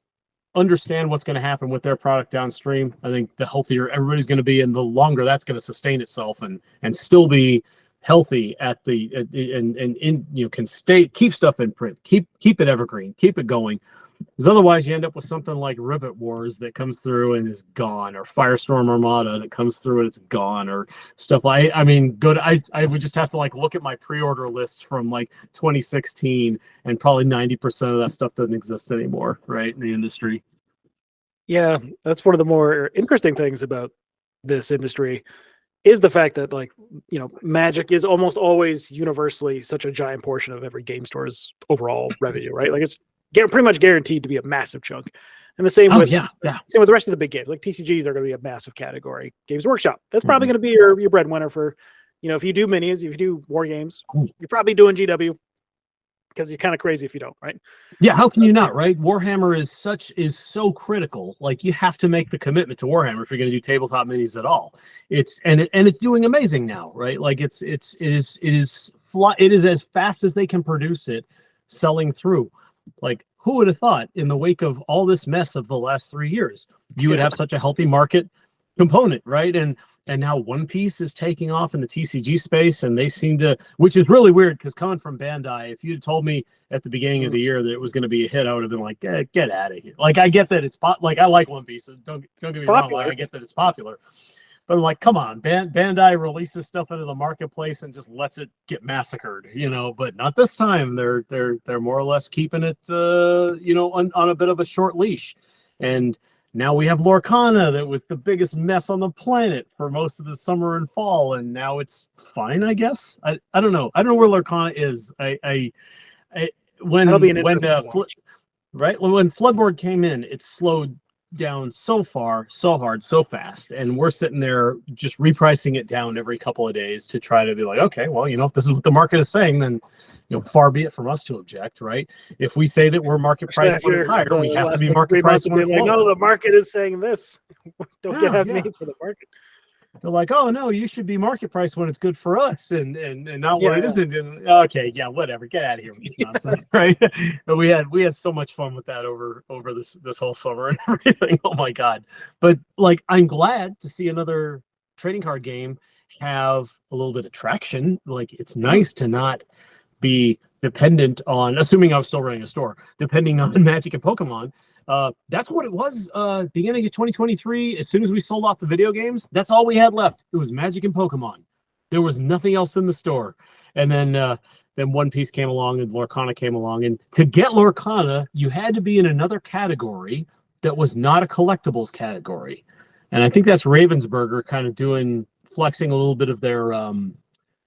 understand what's going to happen with their product downstream, I think the healthier everybody's going to be, and the longer that's going to sustain itself and still be healthy can keep stuff in print, keep it evergreen, keep it going. Because otherwise you end up with something like Rivet Wars that comes through and is gone, or Firestorm Armada that comes through and it's gone, or stuff I would just have to look at my pre-order lists from 2016, and probably 90% of that stuff doesn't exist anymore, right, in the industry. Yeah, that's one of the more interesting things about this industry is the fact that Magic is almost always universally such a giant portion of every game store's overall revenue, right? It's pretty much guaranteed to be a massive chunk. And the same with same with the rest of the big games. TCG, they're going to be a massive category. Games Workshop, that's probably going to be your breadwinner for, if you do minis, if you do war games, you're probably doing GW, because you're kind of crazy if you don't, right? Yeah, how can you not, right? Warhammer is so critical. You have to make the commitment to Warhammer if you're going to do tabletop minis at all. It's doing amazing now, right? It is as fast as they can produce it, selling through. Who would have thought in the wake of all this mess of the last 3 years, you would have such a healthy market component, right? And and now One Piece is taking off in the TCG space, and they seem to, which is really weird because coming from Bandai, if you'd told me at the beginning of the year that it was going to be a hit, I would have been like, get out of here. Like, I get that it's like, I like One Piece, so don't get me wrong, I get that it's popular, but I'm like, come on, Bandai releases stuff into the marketplace and just lets it get massacred, but not this time. They're more or less keeping it on a bit of a short leash. And now we have Lorcana, that was the biggest mess on the planet for most of the summer and fall, and now it's fine, I guess. I don't know. I don't know where Lorcana is. When Floodboard came in, it slowed down so far, so hard, so fast, and we're sitting there just repricing it down every couple of days to try to be like, okay, well, if this is what the market is saying, then far be it from us to object, right? If we say that we're market price when it's higher, we have to be market price when it's lower. No, the market is saying this. Don't get at me for the market. They're like, oh no, you should be market price when it's good for us, and not when it isn't. And, okay, yeah, whatever, get out of here with this nonsense, right? But we had so much fun with that over this whole summer and everything. Oh my god! But like, I'm glad to see another trading card game have a little bit of traction. Like, it's nice to not be dependent on, assuming I was still running a store, depending on Magic and Pokemon. That's what it was beginning of 2023. As soon as we sold off the video games, that's all we had left. It was Magic and Pokemon. There was nothing else in the store. And then One Piece came along and Lorcana came along. And to get Lorcana, you had to be in another category that was not a collectibles category. And I think that's Ravensburger kind of flexing a little bit of their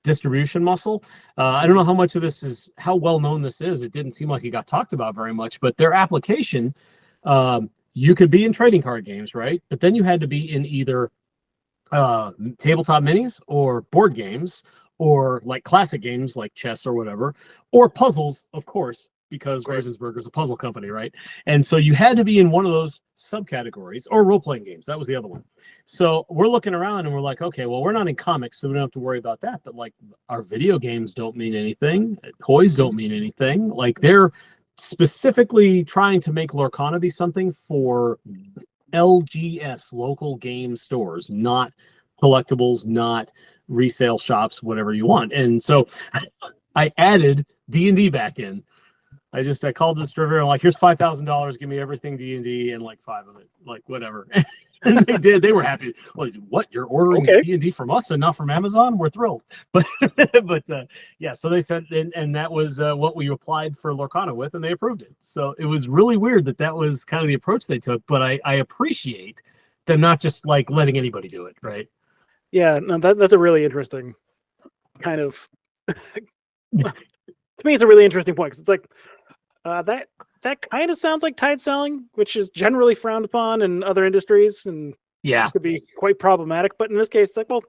distribution muscle. I don't know how much of this is, how well known this is. It didn't seem like it got talked about very much, but their application, you could be in trading card games, right? But then you had to be in either tabletop minis or board games, or like classic games like chess or whatever, or puzzles, of course, because Ravensburger is a puzzle company, right? And so you had to be in one of those subcategories, or role-playing games. That was the other one. So we're looking around and we're like, okay, well, we're not in comics, so we don't have to worry about that. But like, our video games don't mean anything. Toys don't mean anything. Like, they're specifically trying to make Lorcana be something for LGS, local game stores, not collectibles, not resale shops, whatever you want. And so I added D&D back in. I called this distributor. I'm like, here's $5,000. Give me everything D&D and like 5 of it, like whatever. And they did. They were happy. Well, what? You're ordering D&D from us and not from Amazon? We're thrilled. But yeah. So they said, and that was what we applied for Lorcana with, and they approved it. So it was really weird that was kind of the approach they took. But I appreciate them not just like letting anybody do it, right? Yeah. No, that's a really interesting kind of. To me, it's a really interesting point, because it's like that kind of sounds like tide selling, which is generally frowned upon in other industries, and could be quite problematic. But in this case, it's like, well,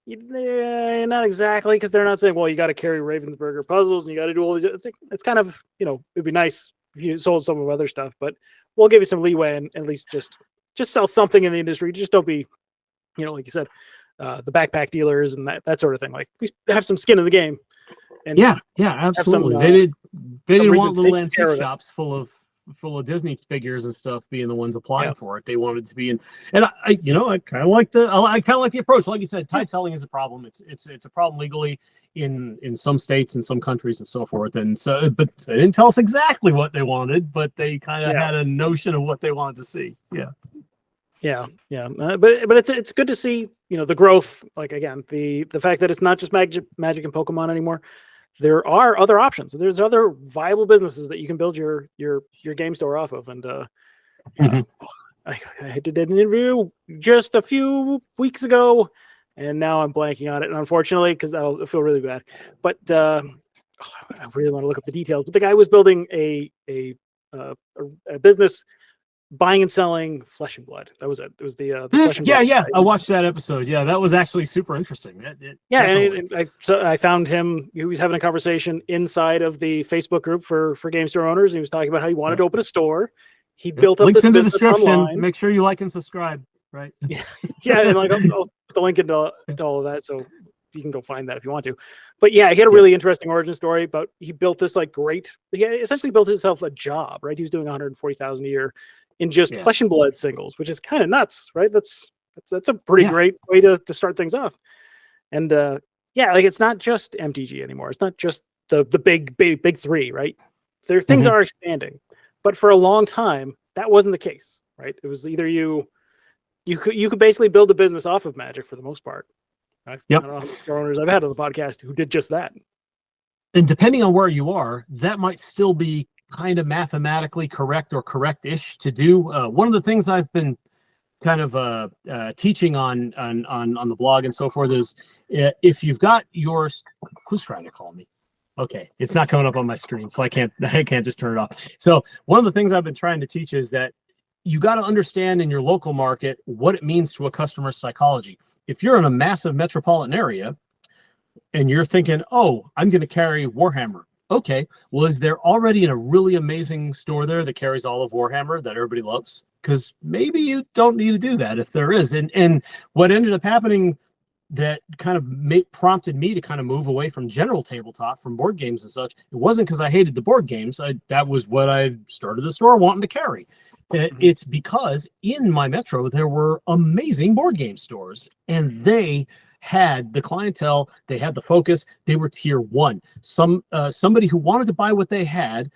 not exactly, because they're not saying, well, you got to carry Ravensburger puzzles and you got to do all these. It's kind of, it'd be nice if you sold some of other stuff, but we'll give you some leeway and at least just sell something in the industry. Just don't be, like you said, the backpack dealers and that sort of thing. Like, please have some skin in the game. And yeah, absolutely. They didn't want little antique shops full of Disney figures and stuff being the ones applying for it. They wanted to be in, and I kind of like the approach. Like you said, tide selling is a problem. It's a problem legally in some states and some countries and so forth. And so, but they didn't tell us exactly what they wanted, but they kind of had a notion of what they wanted to see. Yeah. But it's good to see, the growth. Like, again, the fact that it's not just Magic and Pokemon anymore. There are other options. There's other viable businesses that you can build your game store off of. And I did an interview just a few weeks ago, and now I'm blanking on it. And unfortunately, because I'll feel really bad. But I really want to look up the details. But the guy was building a business buying and selling flesh and blood. That was it. It was the flesh and blood. Yeah. I watched that episode. Yeah, that was actually super interesting. I found him. He was having a conversation inside of the Facebook group for Game Store owners. And he was talking about how he wanted to open a store. He built up links this in the business description. Online. Make sure you like and subscribe. Right. And like I'll put the link into all of that, so you can go find that if you want to. But yeah, he had a really interesting origin story. But he built this he essentially built himself a job. Right. He was doing $140,000 a year in just flesh and blood singles, which is kind of nuts, right? That's That's a pretty great way to start things off. And like it's not just MTG anymore. It's not just the big three, right? Things are expanding, but for a long time that wasn't the case, right? It was either you could basically build a business off of Magic for the most part. I don't know how many store owners I've had on the podcast who did just that. And depending on where you are, that might still be kind of mathematically correct or correct-ish to do. One of the things I've been kind of teaching on the blog and so forth is if you've got yours, who's trying to call me? Okay, it's not coming up on my screen, so I can't just turn it off. So one of the things I've been trying to teach is that you got to understand in your local market what it means to a customer's psychology. If you're in a massive metropolitan area and you're thinking, oh, I'm going to carry Warhammer. Okay, well, is there already a really amazing store there that carries all of Warhammer that everybody loves? Because maybe you don't need to do that if there is. And what ended up happening that kind of prompted me to kind of move away from general tabletop, from board games and such, it wasn't because I hated the board games. That was what I started the store wanting to carry. It's because in my metro, there were amazing board game stores, and they had the clientele, they had the focus, they were tier one. Somebody who wanted to buy what they had,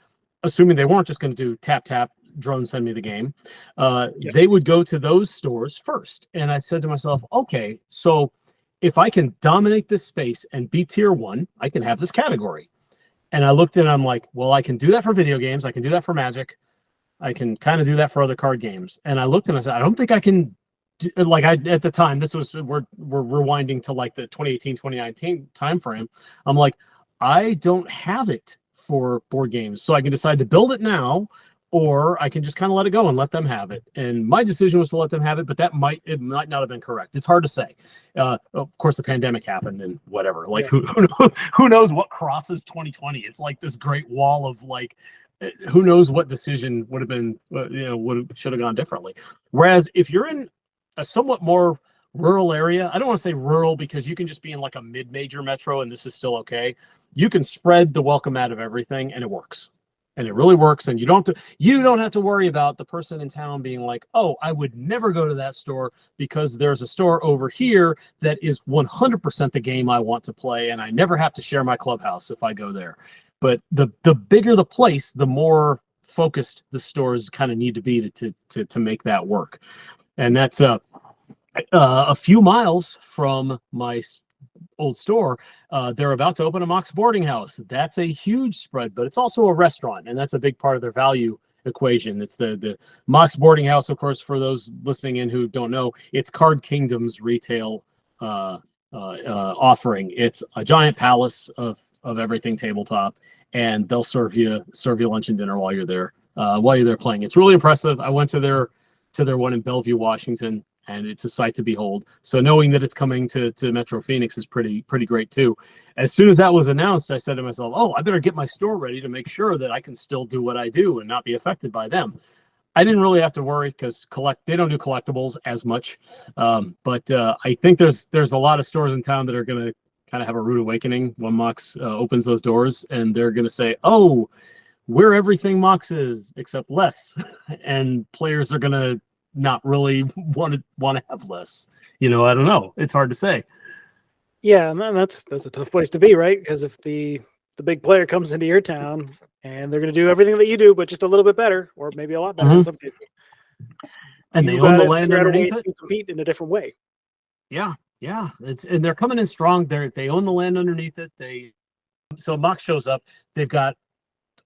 assuming they weren't just going to do tap, drone, send me the game, they would go to those stores first. And I said to myself, okay, so if I can dominate this space and be tier one, I can have this category. And I looked and I'm like, well, I can do that for video games. I can do that for Magic. I can kind of do that for other card games. And I looked and I said, I don't think I can at the time, this was, we're rewinding to like the 2018, 2019 timeframe. I'm like, I don't have it for board games. So I can decide to build it now, or I can just kind of let it go and let them have it. And my decision was to let them have it, but it might not have been correct. It's hard to say. Of course, the pandemic happened and whatever. Like who knows what crosses 2020? It's like this great wall of like, who knows what decision would have been, should have gone differently. Whereas if you're in a somewhat more rural area, I don't want to say rural because you can just be in like a mid-major metro and this is still okay. You can spread the welcome out of everything and it works. And it really works. And you don't have to worry about the person in town being like, oh, I would never go to that store because there's a store over here that is 100% the game I want to play. And I never have to share my clubhouse if I go there. But the bigger the place, the more focused the stores kind of need to be to make that work. And that's a few miles from my old store. They're about to open a Mox boarding house. That's a huge spread, but it's also a restaurant, and that's a big part of their value equation. It's the Mox boarding house, of course, for those listening in who don't know, it's Card Kingdom's retail offering. It's a giant palace of everything tabletop, and they'll serve you lunch and dinner while you're there playing. It's really impressive. I went to their one in Bellevue, Washington, and it's a sight to behold. So knowing that it's coming to Metro Phoenix is pretty great too. As soon as that was announced, I said to myself, oh, I better get my store ready to make sure that I can still do what I do and not be affected by them. I didn't really have to worry because they don't do collectibles as much. But I think there's a lot of stores in town that are going to kind of have a rude awakening when Mox opens those doors, and they're going to say, oh, we're everything Mox is except less. And players are going to not really want to have less. I don't know. It's hard to say. Yeah, and that's a tough place to be, right? Because if the big player comes into your town and they're going to do everything that you do, but just a little bit better, or maybe a lot better in some cases, and they own the land underneath it, to compete in a different way. Yeah, and they're coming in strong. They own the land underneath it. So Mox shows up. They've got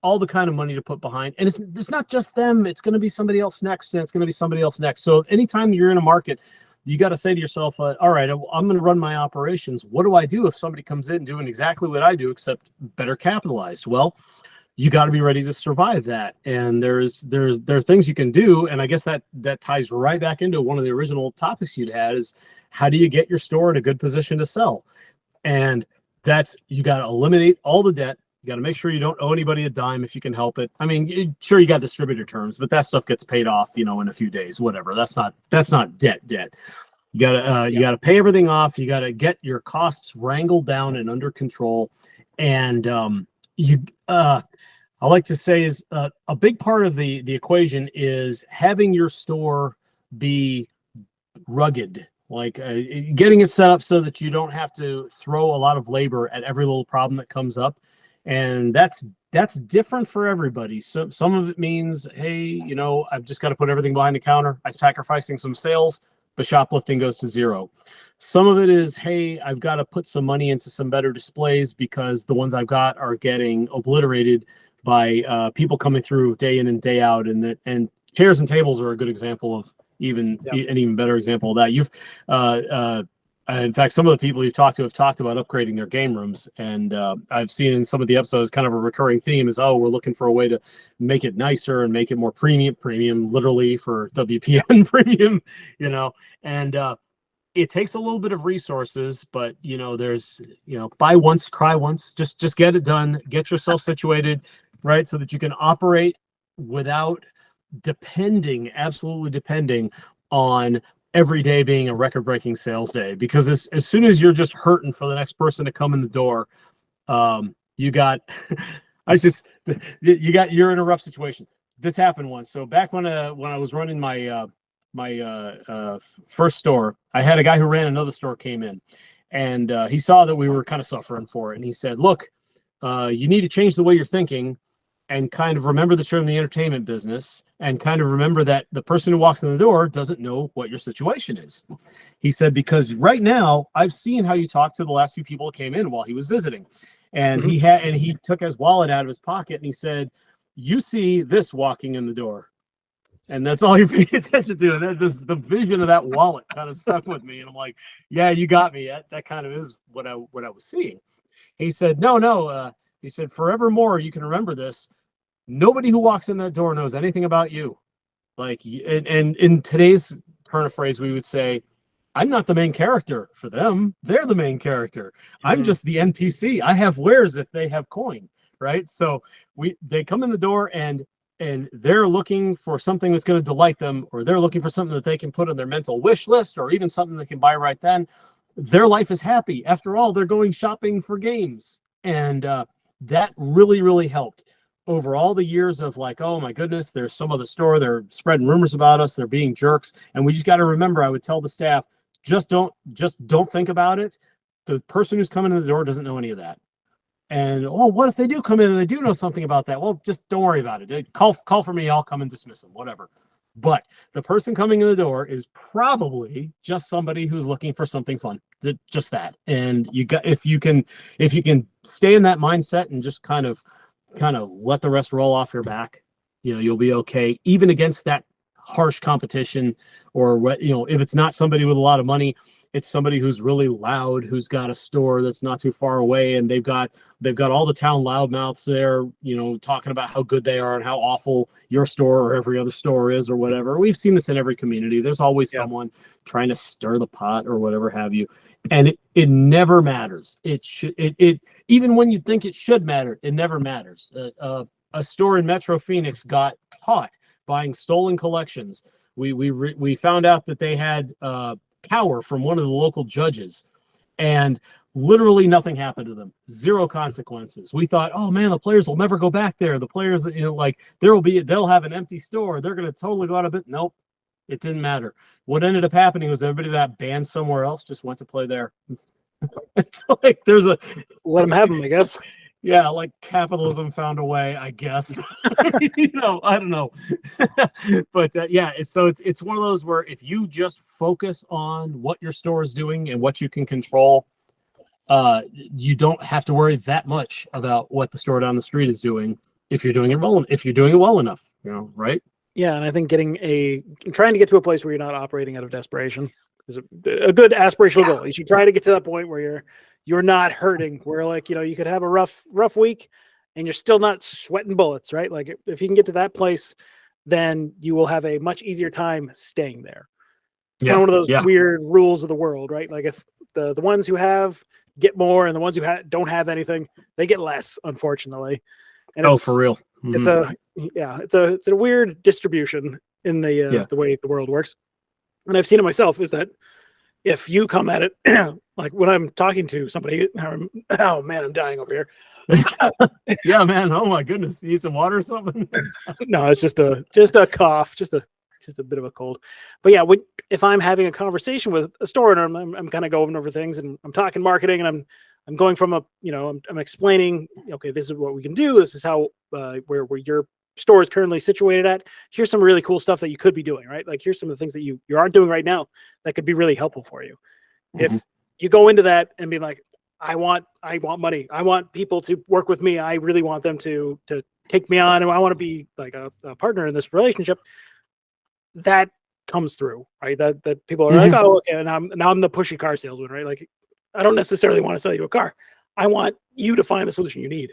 all the kind of money to put behind, and it's not just them. It's going to be somebody else next, and it's going to be somebody else next. So anytime you're in a market, you got to say to yourself, all right, I'm going to run my operations. What do I do if somebody comes in doing exactly what I do, except better capitalized? Well, you got to be ready to survive that. And there are things you can do, and I guess that ties right back into one of the original topics you'd had is how do you get your store in a good position to sell? And that's, you got to eliminate all the debt. You got to make sure you don't owe anybody a dime if you can help it. I mean, sure, you got distributor terms, but that stuff gets paid off, in a few days, whatever. That's not debt. You gotta pay everything off. You gotta get your costs wrangled down and under control. And I like to say is a big part of the equation is having your store be rugged, like getting it set up so that you don't have to throw a lot of labor at every little problem that comes up. And that's different for everybody. So some of it means, hey, you know, I've just got to put everything behind the counter. I'm sacrificing some sales, but shoplifting goes to zero. Some of it is, hey, I've got to put some money into some better displays because the ones I've got are getting obliterated by people coming through day in and day out. And chairs and tables are a good example of an even better example of that. You've in fact, some of the people you've talked to have talked about upgrading their game rooms, and I've seen in some of the episodes kind of a recurring theme is, oh, we're looking for a way to make it nicer and make it more premium literally for WPN premium, you know, and it takes a little bit of resources, but you know, there's, you know, buy once, cry once, just get it done, get yourself situated, right, so that you can operate without absolutely depending on every day being a record-breaking sales day. Because as soon as you're just hurting for the next person to come in the door, you're in a rough situation. This happened once. So back when I was running my first store, I had a guy who ran another store came in, and he saw that we were kind of suffering for it, and he said, "Look, you need to change the way you're thinking, and kind of remember that you're in the entertainment business, and kind of remember that the person who walks in the door doesn't know what your situation is." He said, "Because right now I've seen how you talked to the last few people that came in while he was visiting." And he took his wallet out of his pocket and he said, "You see this walking in the door, and that's all you're paying attention to." And the vision of that wallet kind of stuck with me. And I'm like, yeah, you got me. That kind of is what I was seeing. He said, no. He said, "Forevermore, you can remember this. Nobody who walks in that door knows anything about you." Like, and in today's turn of phrase, we would say, I'm not the main character for them. They're the main character. I'm just the NPC. I have wares if they have coin, right? So they come in the door and they're looking for something that's going to delight them, or they're looking for something that they can put on their mental wish list, or even something they can buy right then. Their life is happy. After all, they're going shopping for games. And that really, really helped. Over all the years of like, oh my goodness, there's some other store, they're spreading rumors about us, they're being jerks. And we just got to remember, I would tell the staff, just don't think about it. The person who's coming in the door doesn't know any of that. And, oh, what if they do come in and they do know something about that? Well, just don't worry about it. Call for me, I'll come and dismiss them, whatever. But the person coming in the door is probably just somebody who's looking for something fun, just that. And if you can stay in that mindset and just kind of let the rest roll off your back, you know, you'll be okay, even against that harsh competition. Or what, you know, if it's not somebody with a lot of money, it's somebody who's really loud, who's got a store that's not too far away, and they've got all the town loudmouths there, you know, talking about how good they are and how awful your store or every other store is or whatever. We've seen this in every community. There's always someone trying to stir the pot or whatever have you. And it never matters. It even when you think it should matter, it never matters. A store in Metro Phoenix got caught buying stolen collections. We found out that they had power from one of the local judges, and literally nothing happened to them. Zero consequences. We thought, oh man, the players will never go back there. The players, you know, like they'll have an empty store. They're going to totally go out of it. Nope. It didn't matter. What ended up happening was everybody that banned somewhere else just went to play there. It's like let them have them, I guess. Yeah, like capitalism found a way, I guess. You know, I don't know. But it's one of those where if you just focus on what your store is doing and what you can control, you don't have to worry that much about what the store down the street is doing if you're doing it well enough, you know, right? Yeah, and I think trying to get to a place where you're not operating out of desperation is a good aspirational goal. You should try to get to that point where you're not hurting, where, like, you know, you could have a rough week and you're still not sweating bullets, right? Like if you can get to that place, then you will have a much easier time staying there. It's kind of one of those weird rules of the world, right? Like if the ones who have get more and the ones who don't have anything, they get less, unfortunately. And for real. Mm-hmm. It's a weird distribution in the way the world works. And I've seen it myself, is that if you come at it, like when I'm talking to somebody, oh man, I'm dying over here. Yeah, man. Oh my goodness. You need some water or something? No, it's just a cough, just a just a bit of a cold. But yeah, if I'm having a conversation with a store owner, I'm kind of going over things and I'm talking marketing and I'm going from I'm explaining, okay, this is what we can do. This is how where your store is currently situated at. Here's some really cool stuff that you could be doing, right? Like here's some of the things that you aren't doing right now that could be really helpful for you. Mm-hmm. If you go into that and be like, I want money. I want people to work with me. I really want them to take me on, and I want to be like a partner in this relationship. That comes through, right? That people are like, oh, okay, and now I'm the pushy car salesman, right? Like, I don't necessarily want to sell you a car. I want you to find the solution you need.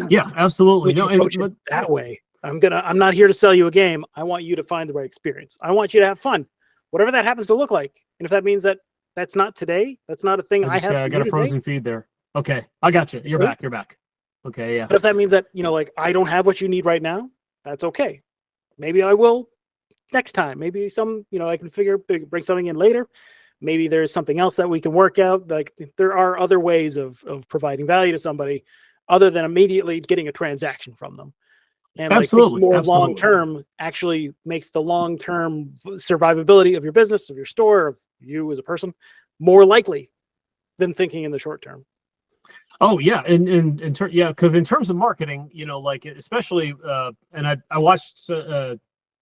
Yeah, absolutely. No, approach it that way. I'm not here to sell you a game. I want you to find the right experience. I want you to have fun, whatever that happens to look like. And if that means that's not today, that's not a thing I have. I got a frozen feed there. Okay, I got you. You're back. Okay, yeah. But if that means that, like I don't have what you need right now, that's okay. Maybe I will next time. Maybe I can bring something in later. Maybe there's something else that we can work out. Like there are other ways of providing value to somebody other than immediately getting a transaction from them. And absolutely, more long-term actually makes the long-term survivability of your business, of your store, of you as a person more likely than thinking in the short term. Oh yeah, because in terms of marketing, especially, and I watched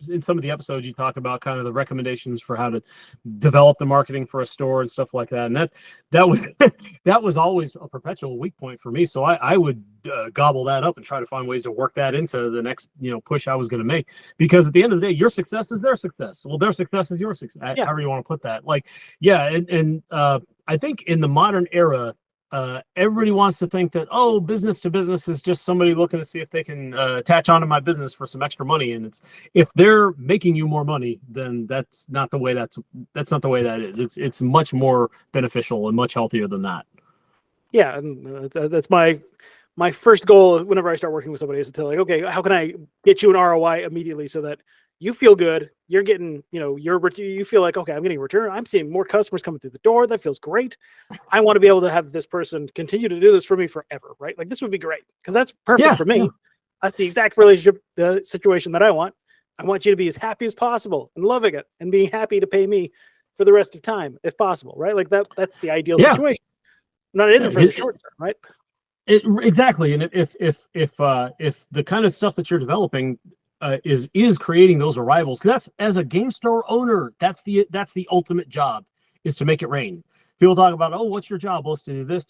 in some of the episodes you talk about kind of the recommendations for how to develop the marketing for a store and stuff like that, and that was that was always a perpetual weak point for me. So I would gobble that up and try to find ways to work that into the next push I was going to make, because at the end of the day, your success is their success. Well, their success is your success. However you want to put that. I think in the modern era, everybody wants to think that, business to business is just somebody looking to see if they can attach onto my business for some extra money. And if they're making you more money, then that's not the way that is. It's much more beneficial and much healthier than that. Yeah, and that's my first goal whenever I start working with somebody is to tell, like, okay, how can I get you an ROI immediately so that you feel good, you're getting, you feel like, okay, I'm getting a return. I'm seeing more customers coming through the door. That feels great. I want to be able to have this person continue to do this for me forever, right? Like this would be great because that's perfect for me. Yeah. That's the exact relationship, the situation that I want. I want you to be as happy as possible and loving it and being happy to pay me for the rest of time if possible, right? Like that's the ideal situation. I'm not in it for the short term, right? Exactly. And if the kind of stuff that you're developing is creating those arrivals, because that's, as a game store owner, that's the ultimate job, is to make it rain. People talk about, what's your job? Well, it's to do this,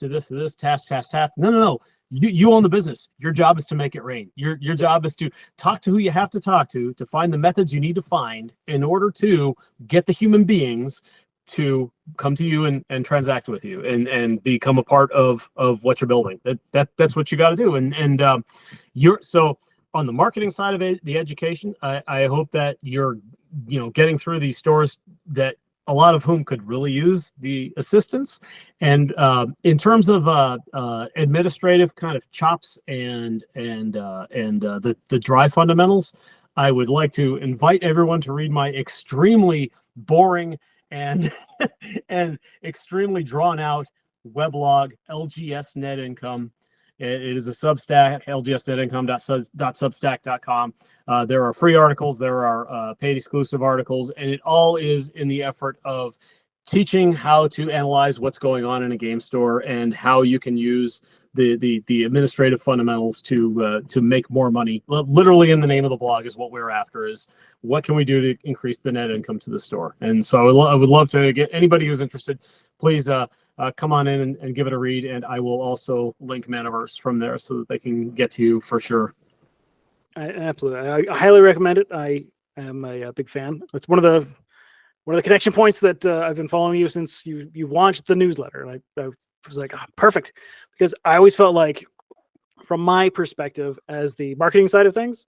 task. No. You own the business. Your job is to make it rain. Your job is to talk to who you have to talk to find the methods you need to find in order to get the human beings to come to you and transact with you and become a part of what you're building. That's what you got to do. And so on the marketing side of it, the education, I hope that you're getting through these stores that a lot of whom could really use the assistance. And in terms of administrative kind of chops and the dry fundamentals, I would like to invite everyone to read my extremely boring and and extremely drawn out weblog, LGS Net Income. It is a Substack, lgsnetincome.substack.com. There are free articles, there are paid exclusive articles, and it all is in the effort of teaching how to analyze what's going on in a game store and how you can use the administrative fundamentals to make more money. Literally, in the name of the blog is what we're after, is what can we do to increase the net income to the store. And so I would love to get anybody who's interested, please come on in and give it a read, and I will also link Manaverse from there so that they can get to you for sure. Absolutely, I highly recommend it. I am a big fan. It's one of the connection points that I've been following you since you launched the newsletter. And I was like, perfect, because I always felt like, from my perspective as the marketing side of things,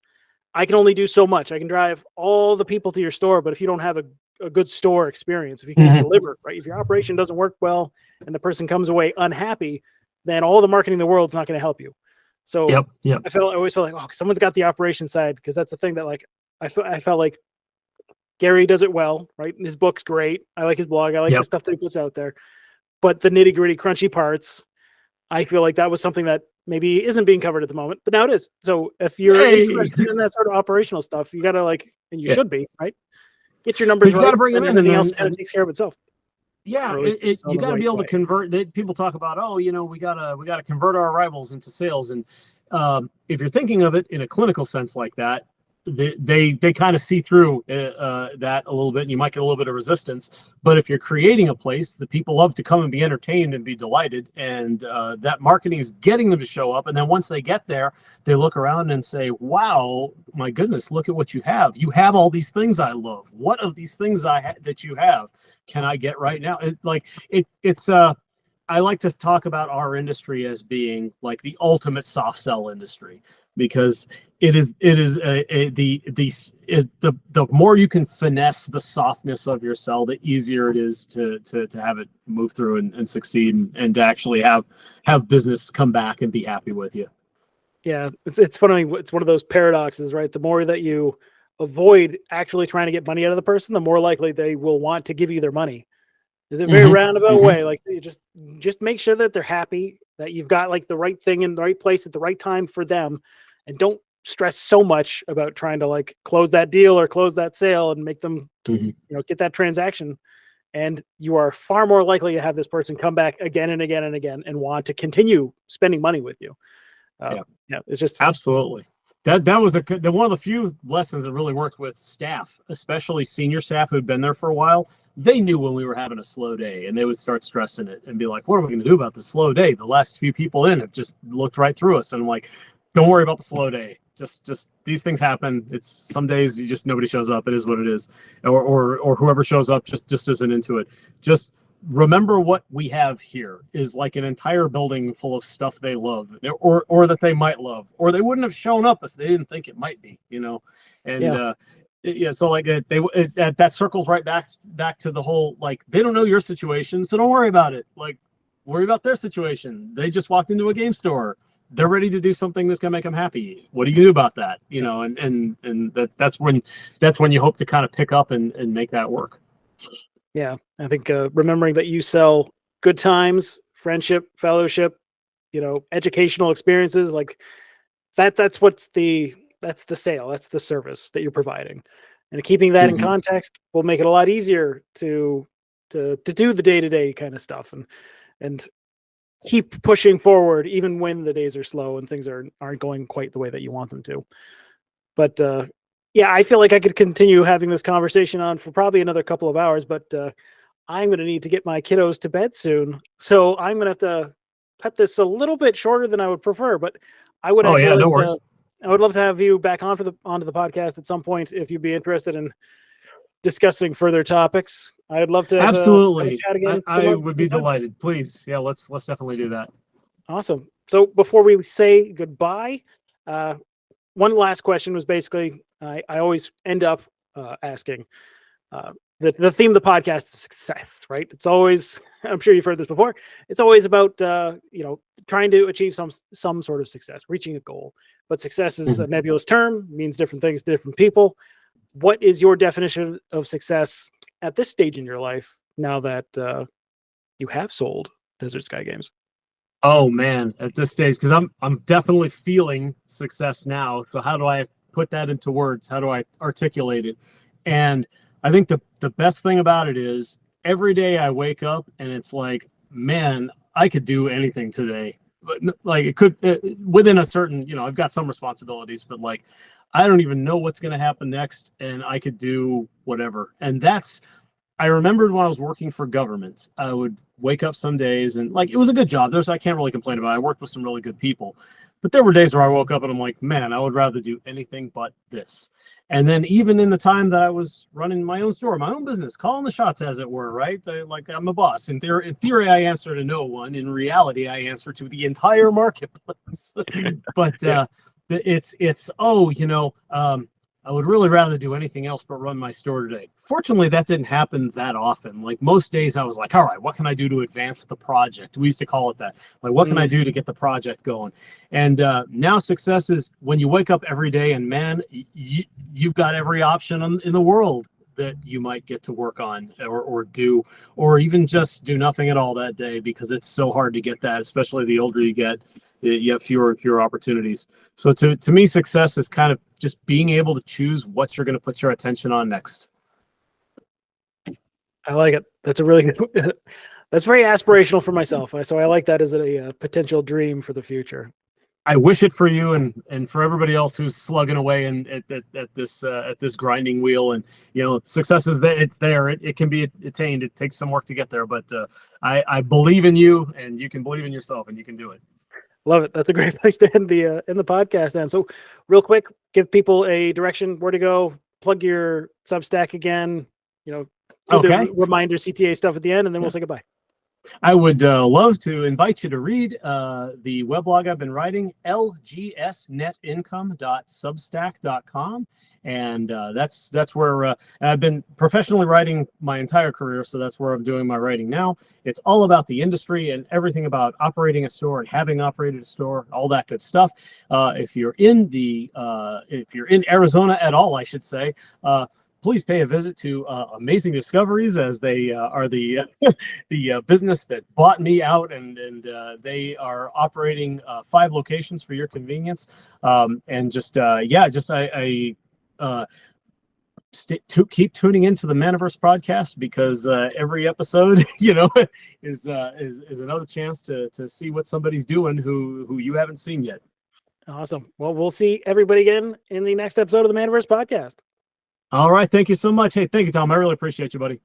I can only do so much. I can drive all the people to your store, but if you don't have a good store experience, if you can't deliver, right? If your operation doesn't work well and the person comes away unhappy, then all the marketing in the world is not going to help you. So yep. I always felt like, someone's got the operation side, because that's the thing that, like, I felt like Gary does it well, right? His book's great. I like his blog. I like the stuff that he puts out there. But the nitty gritty, crunchy parts, I feel like that was something that maybe isn't being covered at the moment, but now it is. So if you're interested in that sort of operational stuff, you got to and you should be, right? Get your numbers right. You got to bring them in, and everything else kind of takes care of itself. Yeah, you got to be able to convert. People talk about, we gotta convert our arrivals into sales, and if you're thinking of it in a clinical sense like that, they kind of see through that a little bit, and you might get a little bit of resistance. But if you're creating a place that people love to come and be entertained and be delighted, and that marketing is getting them to show up, and then once they get there, they look around and say, "Wow, my goodness, look at what you have! You have all these things I love. What of these things that you have can I get right now?" I like to talk about our industry as being like the ultimate soft sell industry, because the more you can finesse the softness of your sell, the easier it is to have it move through and succeed, and to actually have business come back and be happy with you. Yeah, it's funny. It's one of those paradoxes, right? The more that you avoid actually trying to get money out of the person, the more likely they will want to give you their money. In a very roundabout way. Like, you just make sure that they're happy, that you've got like the right thing in the right place at the right time for them, and don't stress so much about trying to like close that deal or close that sale and make them get that transaction. And you are far more likely to have this person come back again and again and again and want to continue spending money with you. It's just absolutely. That was one of the few lessons that really worked with staff, especially senior staff who had been there for a while. They knew when we were having a slow day, and they would start stressing it and be like, "What are we going to do about the slow day? The last few people in have just looked right through us." And I'm like, "Don't worry about the slow day. Just these things happen. It's some days nobody shows up. It is what it is, or whoever shows up just isn't into it. Just remember what we have here is like an entire building full of stuff they love, or that they might love, or they wouldn't have shown up if they didn't think it might be, so like that circles right back to the whole, like, they don't know your situation, so don't worry about it. Like, worry about their situation. They just walked into a game store. They're ready to do something that's gonna make them happy. What do you do about that? And that's when you hope to kind of pick up and make that work. Yeah, I think remembering that you sell good times, friendship, fellowship, educational experiences, like that's the sale, that's the service that you're providing, and keeping that in context will make it a lot easier to do the day-to-day kind of stuff and keep pushing forward even when the days are slow and things aren't going quite the way that you want them to. But I feel like I could continue having this conversation on for probably another couple of hours, but I'm going to need to get my kiddos to bed soon, so I'm going to have to cut this a little bit shorter than I would prefer. But I would I would love to have you back onto the podcast at some point if you'd be interested in discussing further topics. I'd love to absolutely chat again. I would be delighted. Please, let's definitely do that. Awesome. So before we say goodbye, one last question was basically I always end up asking. The theme of the podcast is success, right? It's always, I'm sure you've heard this before, it's always about trying to achieve some sort of success, reaching a goal. But success is a nebulous term, means different things to different people. What is your definition of success at this stage in your life, now that you have sold Desert Sky Games? Oh man, at this stage, because I'm definitely feeling success now. So how do I put that into words? How do I articulate it? And I think the best thing about it is every day I wake up and it's like, man, I could do anything today. But like, it could within a certain, I've got some responsibilities, but like, I don't even know what's going to happen next, and I could do whatever. And I remembered when I was working for government, I would wake up some days and like, it was a good job. I can't really complain about it. I worked with some really good people, but there were days where I woke up and I'm like, man, I would rather do anything but this. And then even in the time that I was running my own store, my own business, calling the shots, as it were, right? Like, I'm a boss. In theory, I answer to no one. In reality, I answer to the entire marketplace. But I would really rather do anything else but run my store today. Fortunately, that didn't happen that often. Like, most days I was like, all right, what can I do to advance the project? We used to call it that. Like, what can I do to get the project going? And now success is when you wake up every day and, man, you've got every option in the world that you might get to work on or do, or even just do nothing at all that day, because it's so hard to get that, especially the older you get. you have fewer and fewer opportunities. So to me, success is kind of just being able to choose what you're going to put your attention on next. I like it. That's a really good, that's very aspirational for myself. So I like that as a potential dream for the future. I wish it for you and for everybody else who's slugging away and at this grinding wheel. And success is there. It's there. It can be attained. It takes some work to get there, but I believe in you, and you can believe in yourself, and you can do it. Love it. That's a great place to end the podcast. Then, so real quick, give people a direction where to go. Plug your Substack again. Do the reminder CTA stuff at the end, and then we'll say goodbye. I would love to invite you to read the weblog I've been writing, lgsnetincome.substack.com. And that's where I've been professionally writing my entire career. So that's where I'm doing my writing now. It's all about the industry and everything about operating a store and having operated a store, all that good stuff. If you're in Arizona at all, I should say, please pay a visit to Amazing Discoveries, as they are the business that bought me out, and they are operating 5 locations for your convenience. And keep tuning into the Manaverse Podcast, because every episode, is another chance to see what somebody's doing who you haven't seen yet. Awesome. Well, we'll see everybody again in the next episode of the Manaverse Podcast. All right. Thank you so much. Hey, thank you, Tom. I really appreciate you, buddy.